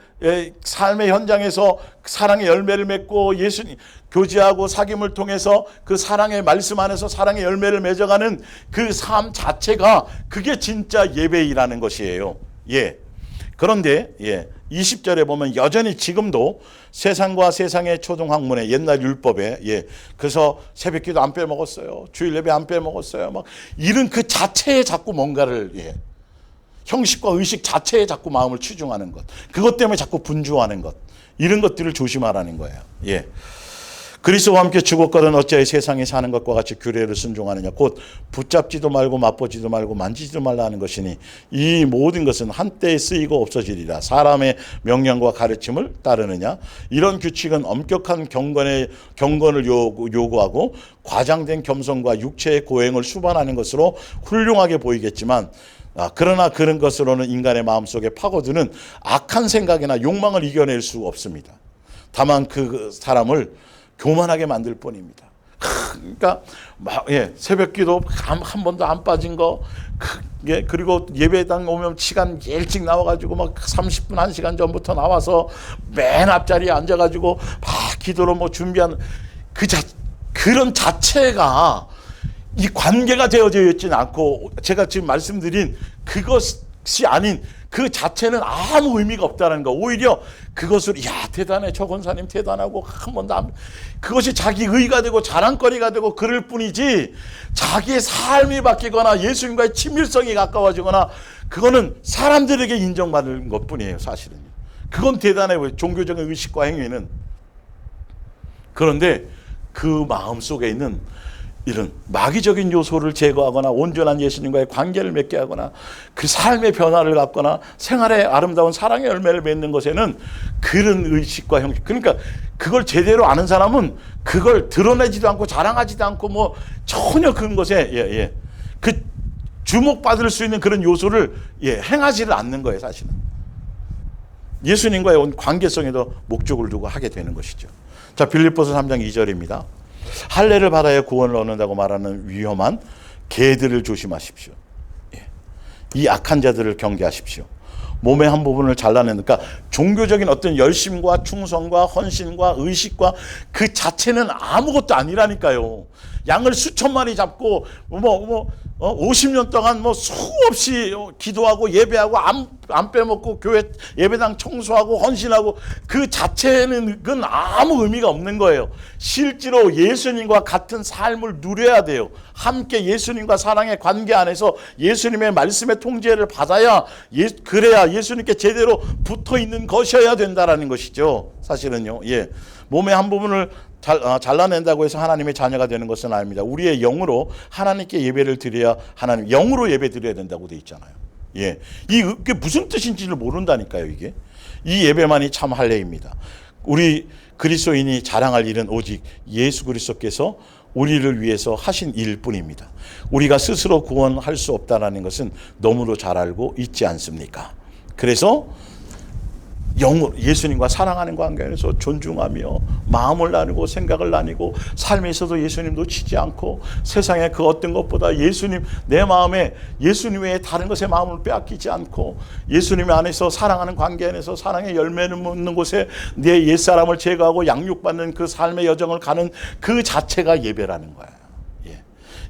현장에서 사랑의 열매를 맺고 예수님 교제하고 사귐을 통해서 그 사랑의 말씀 안에서 사랑의 열매를 맺어가는 그 삶 자체가 그게 진짜 예배이라는 것이에요. 그런데 20절에 보면 여전히 지금도 세상과 세상의 초등학문에 옛날 율법에 그래서 새벽기도 안 빼먹었어요. 주일 예배 안 빼먹었어요. 막 이런 그 자체에 자꾸 뭔가를 형식과 의식 자체에 자꾸 마음을 치중하는 것, 그것 때문에 자꾸 분주하는 것, 이런 것들을 조심하라는 거예요. 그리스도와 함께 죽었거든 어찌하여 세상에 사는 것과 같이 규례를 순종하느냐. 곧 붙잡지도 말고 맛보지도 말고 만지지도 말라 하는 것이니 이 모든 것은 한때에 쓰이고 없어지리라. 사람의 명령과 가르침을 따르느냐. 이런 규칙은 엄격한 경건을 요구하고 과장된 겸손과 육체의 고행을 수반하는 것으로 훌륭하게 보이겠지만 그러나 그런 것으로는 인간의 마음속에 파고드는 악한 생각이나 욕망을 이겨낼 수 없습니다. 다만 그 사람을 교만하게 만들 뿐입니다. 그러니까 새벽기도 한 번도 안 빠진 거, 그리고 예배당 오면 시간 일찍 나와가지고 막 30분 1시간 전부터 나와서 맨 앞자리에 앉아가지고 막 기도로 준비하는 그런 자체가 이 관계가 되어져 있지는 않고, 제가 지금 말씀드린 그것이 아닌 그 자체는 아무 의미가 없다는 거. 오히려 그것을 대단해, 저 권사님 대단하고 한 번도 그것이 자기 의가 되고 자랑거리가 되고 그럴 뿐이지, 자기의 삶이 바뀌거나 예수님과의 친밀성이 가까워지거나 그거는 사람들에게 인정받는 것뿐이에요, 사실은. 그건 대단해요, 종교적인 의식과 행위는. 그런데 그 마음 속에 있는 이런 마귀적인 요소를 제거하거나 온전한 예수님과의 관계를 맺게 하거나 그 삶의 변화를 갖거나 생활의 아름다운 사랑의 열매를 맺는 것에는 그런 의식과 형식, 그러니까 그걸 제대로 아는 사람은 그걸 드러내지도 않고 자랑하지도 않고 뭐 전혀 그런 것에 그 주목받을 수 있는 그런 요소를 행하지를 않는 거예요, 사실은. 예수님과의 관계성에도 목적을 두고 하게 되는 것이죠. 자, 빌립보서 3장 2절입니다. 할례를 받아야 구원을 얻는다고 말하는 위험한 개들을 조심하십시오. 이 악한 자들을 경계하십시오. 몸의 한 부분을 잘라내는, 그러니까 종교적인 어떤 열심과 충성과 헌신과 의식과 그 자체는 아무것도 아니라니까요. 양을 수천 마리 잡고 50년 동안 수없이 기도하고 예배하고 안 빼먹고 교회 예배당 청소하고 헌신하고 그 자체는 그건 아무 의미가 없는 거예요. 실제로 예수님과 같은 삶을 누려야 돼요. 함께 예수님과 사랑의 관계 안에서 예수님의 말씀의 통제를 받아야 그래야 예수님께 제대로 붙어 있는 것이어야 된다라는 것이죠. 사실은요. 몸의 한 부분을 잘라낸다고 해서 하나님의 자녀가 되는 것은 아닙니다. 우리의 영으로 하나님께 예배를 드려야 하나님, 영으로 예배 드려야 된다고 돼 있잖아요. 이게 무슨 뜻인지를 모른다니까요, 이게. 이 예배만이 참 할례입니다. 우리 그리스도인이 자랑할 일은 오직 예수 그리스도께서 우리를 위해서 하신 일뿐입니다. 우리가 스스로 구원할 수 없다는 것은 너무도 잘 알고 있지 않습니까? 그래서 예수님과 사랑하는 관계 안에서 존중하며 마음을 나누고 생각을 나누고 삶에서도 예수님 놓치지 않고 세상의 그 어떤 것보다 내 마음에 예수님 외에 다른 것에 마음을 빼앗기지 않고 예수님 안에서 사랑하는 관계 안에서 사랑의 열매를 묻는 곳에 내 옛사람을 제거하고 양육받는 그 삶의 여정을 가는 그 자체가 예배라는 거예요.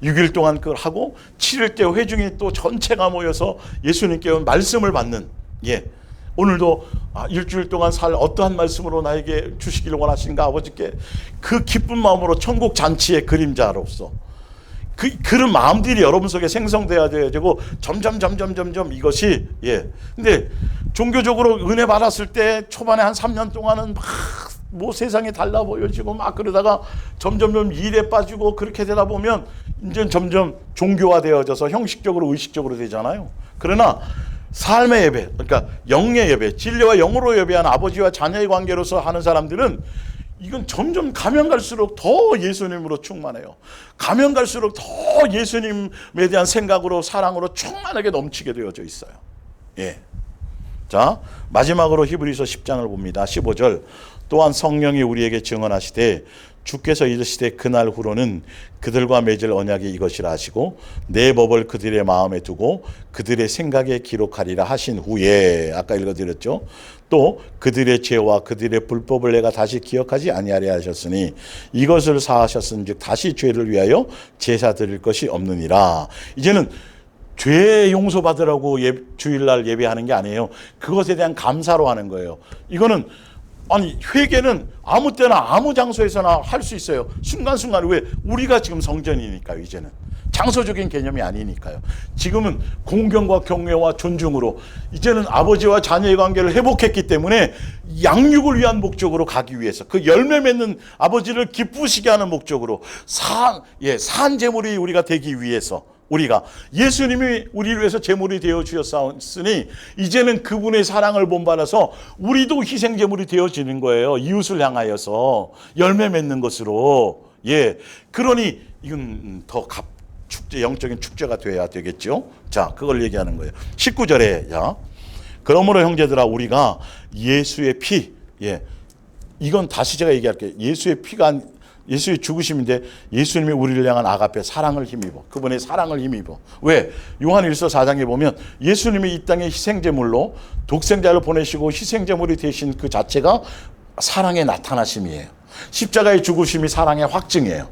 6일 동안 그걸 하고 7일 때 회중이 또 전체가 모여서 예수님께 말씀을 받는, 오늘도 일주일 동안 살 어떠한 말씀으로 나에게 주시기를 원하신가 아버지께 그 기쁜 마음으로 천국 잔치의 그림자로서 그런 마음들이 여러분 속에 생성되어야 되고 점점 이것이 근데 종교적으로 은혜 받았을 때 초반에 한 3년 동안은 막 세상이 달라 보여지고 막 그러다가 점점 일에 빠지고 그렇게 되다 보면 이제 점점 종교화되어져서 형식적으로 의식적으로 되잖아요. 그러나 삶의 예배, 그러니까 영의 예배, 진리와 영으로 예배하는 아버지와 자녀의 관계로서 하는 사람들은 이건 점점 가면 갈수록 더 예수님으로 충만해요. 가면 갈수록 더 예수님에 대한 생각으로 사랑으로 충만하게 넘치게 되어져 있어요. 자, 마지막으로 히브리서 10장을 봅니다. 15절. 또한 성령이 우리에게 증언하시되 주께서 이르시되 그날 후로는 그들과 맺을 언약이 이것이라 하시고 내 법을 그들의 마음에 두고 그들의 생각에 기록하리라 하신 후에, 아까 읽어드렸죠. 또 그들의 죄와 그들의 불법을 내가 다시 기억하지 아니하리 하셨으니 이것을 사하셨은즉 다시 죄를 위하여 제사 드릴 것이 없느니라. 이제는 죄 용서받으라고 주일날 예배하는 게 아니에요. 그것에 대한 감사로 하는 거예요. 이거는 회개는 아무 때나 아무 장소에서나 할 수 있어요. 순간순간. 왜? 우리가 지금 성전이니까요. 이제는 장소적인 개념이 아니니까요. 지금은 공경과 경외와 존중으로 이제는 아버지와 자녀의 관계를 회복했기 때문에 양육을 위한 목적으로 가기 위해서, 그 열매 맺는 아버지를 기쁘시게 하는 목적으로 산 제물이 우리가 되기 위해서 우리가 예수님이 우리를 위해서 제물이 되어 주셨으니 이제는 그분의 사랑을 본받아서 우리도 희생 제물이 되어지는 거예요. 이웃을 향하여서 열매 맺는 것으로. 그러니 이건 더 영적인 축제가 되어야 되겠죠. 자, 그걸 얘기하는 거예요. 19절에 그러므로 형제들아 우리가 예수의 피, 이건 다시 제가 얘기할게요. 예수의 죽으심인데 예수님이 우리를 향한 아가페 사랑을 힘입어. 그분의 사랑을 힘입어. 왜? 요한일서 4장에 보면 예수님이 이 땅에 희생제물로 독생자를 보내시고 희생제물이 되신 그 자체가 사랑의 나타나심이에요. 십자가의 죽으심이 사랑의 확증이에요.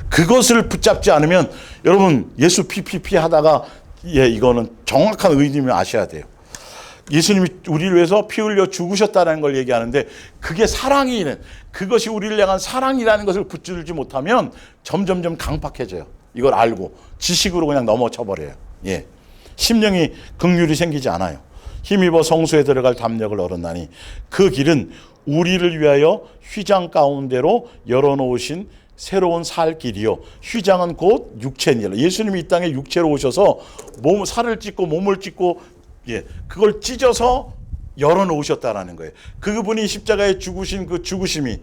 그것을 붙잡지 않으면 여러분 예수 피피피 하다가 이거는 정확한 의미를 아셔야 돼요. 예수님이 우리를 위해서 피 흘려 죽으셨다는 걸 얘기하는데 그게 그것이 우리를 향한 사랑이라는 것을 붙들지 못하면 점점점 강팍해져요. 이걸 알고 지식으로 그냥 넘어져 버려요. 심령이 긍휼이 생기지 않아요. 힘입어 성소에 들어갈 담력을 얻었나니 그 길은 우리를 위하여 휘장 가운데로 열어놓으신 새로운 살 길이요. 휘장은 곧 육체니라. 예수님이 이 땅에 육체로 오셔서 살을 찢고 몸을 찢고 그걸 찢어서 열어놓으셨다라는 거예요. 그분이 십자가에 죽으신 그 죽으심이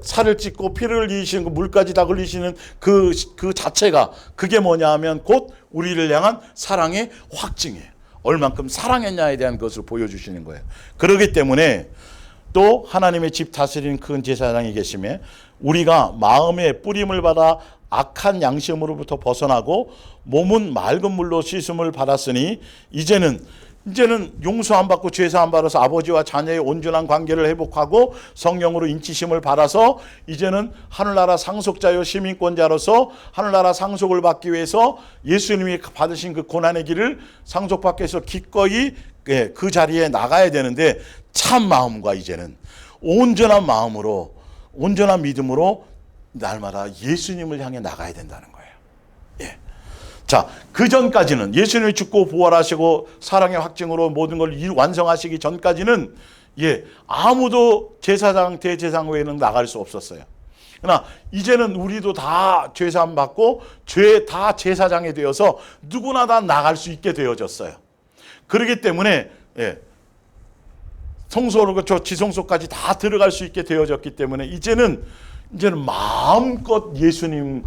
살을 찢고 피를 흘리시는 그 물까지 다 흘리시는 그 자체가 그게 뭐냐 하면 곧 우리를 향한 사랑의 확증이에요. 얼만큼 사랑했냐에 대한 것을 보여주시는 거예요. 그렇기 때문에 또 하나님의 집 다스리는 큰 제사장이 계심에 우리가 마음의 뿌림을 받아 악한 양심으로부터 벗어나고 몸은 맑은 물로 씻음을 받았으니 이제는 용서 안 받고 죄사 안 받아서 아버지와 자녀의 온전한 관계를 회복하고 성령으로 인치심을 받아서 이제는 하늘나라 상속자요 시민권자로서 하늘나라 상속을 받기 위해서 예수님이 받으신 그 고난의 길을 상속받기 위해서 기꺼이 그 자리에 나가야 되는데 참 마음과 이제는 온전한 마음으로 온전한 믿음으로 날마다 예수님을 향해 나가야 된다는 거예요. 자, 그 전까지는 예수님이 죽고 부활하시고 사랑의 확증으로 모든 걸 완성하시기 전까지는 아무도 제사장 대제사장 외에는 나갈 수 없었어요. 그러나 이제는 우리도 다 죄사함 받고 다 제사장이 되어서 누구나 다 나갈 수 있게 되어졌어요. 그렇기 때문에 성소로 저 지성소까지 다 들어갈 수 있게 되어졌기 때문에 이제는 마음껏 예수님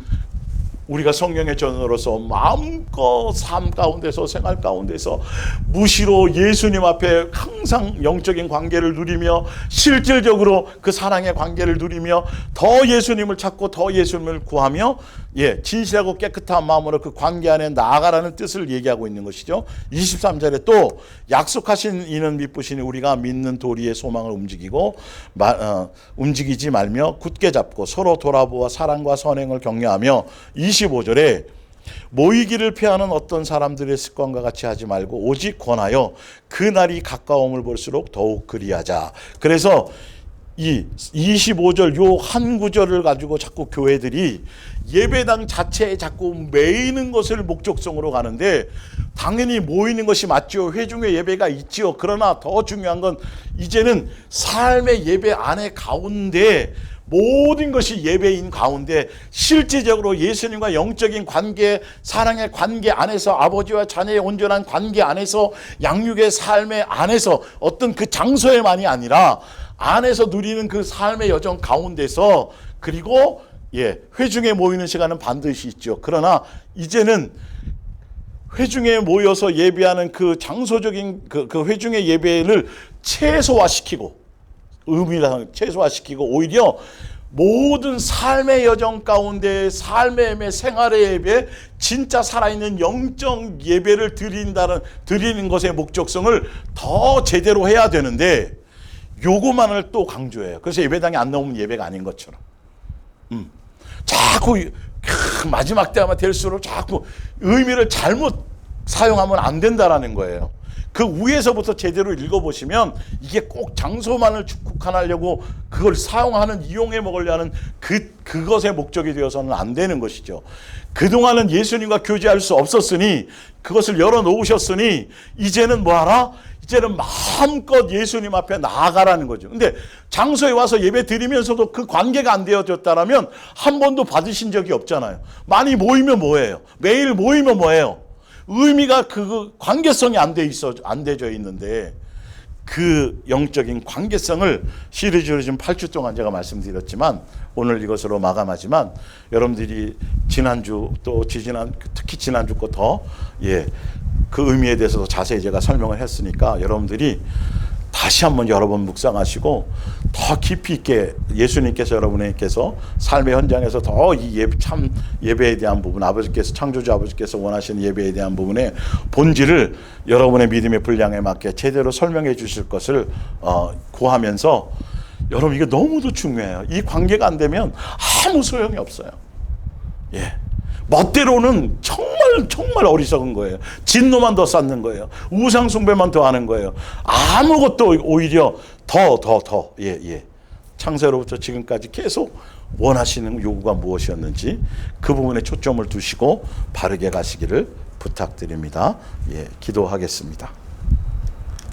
우리가 성령의 전으로서 마음껏 삶 가운데서 생활 가운데서 무시로 예수님 앞에 항상 영적인 관계를 누리며 실질적으로 그 사랑의 관계를 누리며 더 예수님을 찾고 더 예수님을 구하며 진실하고 깨끗한 마음으로 그 관계 안에 나아가라는 뜻을 얘기하고 있는 것이죠. 23절에 또 약속하신 이는 미쁘시니 우리가 믿는 도리의 소망을 움직이지 말며 굳게 잡고 서로 돌아보아 사랑과 선행을 격려하며 25절에 모이기를 피하는 어떤 사람들의 습관과 같이 하지 말고 오직 권하여 그 날이 가까움을 볼수록 더욱 그리하자. 그래서 이 25절 요 한 구절을 가지고 자꾸 교회들이 예배당 자체에 자꾸 매이는 것을 목적성으로 가는데 당연히 모이는 것이 맞죠. 회중의 예배가 있지요. 그러나 더 중요한 건 이제는 삶의 예배 안에 가운데 모든 것이 예배인 가운데 실제적으로 예수님과 영적인 관계, 사랑의 관계 안에서 아버지와 자녀의 온전한 관계 안에서 양육의 삶의 안에서 어떤 그 장소에만이 아니라 안에서 누리는 그 삶의 여정 가운데서 그리고 회중에 모이는 시간은 반드시 있죠. 그러나 이제는 회중에 모여서 예배하는 그 장소적인 그 회중의 예배를 최소화시키고 의미를 최소화시키고 오히려 모든 삶의 여정 가운데 삶의 생활의 예배 진짜 살아있는 영적 예배를 드리는 것의 목적성을 더 제대로 해야 되는데 요거만을 또 강조해요. 그래서 예배당에 안 나오면 예배가 아닌 것처럼 자꾸 마지막 때가 될수록 자꾸 의미를 잘못 사용하면 안 된다라는 거예요. 그 위에서부터 제대로 읽어보시면 이게 꼭 장소만을 축복하려고 그걸 사용하는 이용해 먹으려는 그것의 목적이 되어서는 안 되는 것이죠. 그동안은 예수님과 교제할 수 없었으니 그것을 열어놓으셨으니 이제는 뭐하라? 이제는 마음껏 예수님 앞에 나아가라는 거죠. 근데 장소에 와서 예배 드리면서도 그 관계가 안 되어졌다면 한 번도 받으신 적이 없잖아요. 많이 모이면 뭐예요? 매일 모이면 뭐예요? 의미가 그 관계성이 안 되져 있는데 그 영적인 관계성을 시리즈로 지금 8주 동안 제가 말씀드렸지만 오늘 이것으로 마감하지만 여러분들이 지난주 또 특히 지난주 거 더 그 의미에 대해서 자세히 제가 설명을 했으니까 여러분들이 다시 한번 여러 번 묵상하시고 더 깊이 있게 예수님께서 여러분께서 삶의 현장에서 더 이 참 예배에 대한 부분 아버지께서 창조주 아버지께서 원하시는 예배에 대한 부분의 본질을 여러분의 믿음의 분량에 맞게 제대로 설명해 주실 것을 구하면서 여러분 이게 너무도 중요해요. 이 관계가 안 되면 아무 소용이 없어요. 멋대로는 정말 어리석은 거예요. 진노만 더 쌓는 거예요. 우상 숭배만 더 하는 거예요. 아무것도 오히려 더 창세로부터 지금까지 계속 원하시는 요구가 무엇이었는지 그 부분에 초점을 두시고 바르게 가시기를 부탁드립니다. 예, 기도하겠습니다.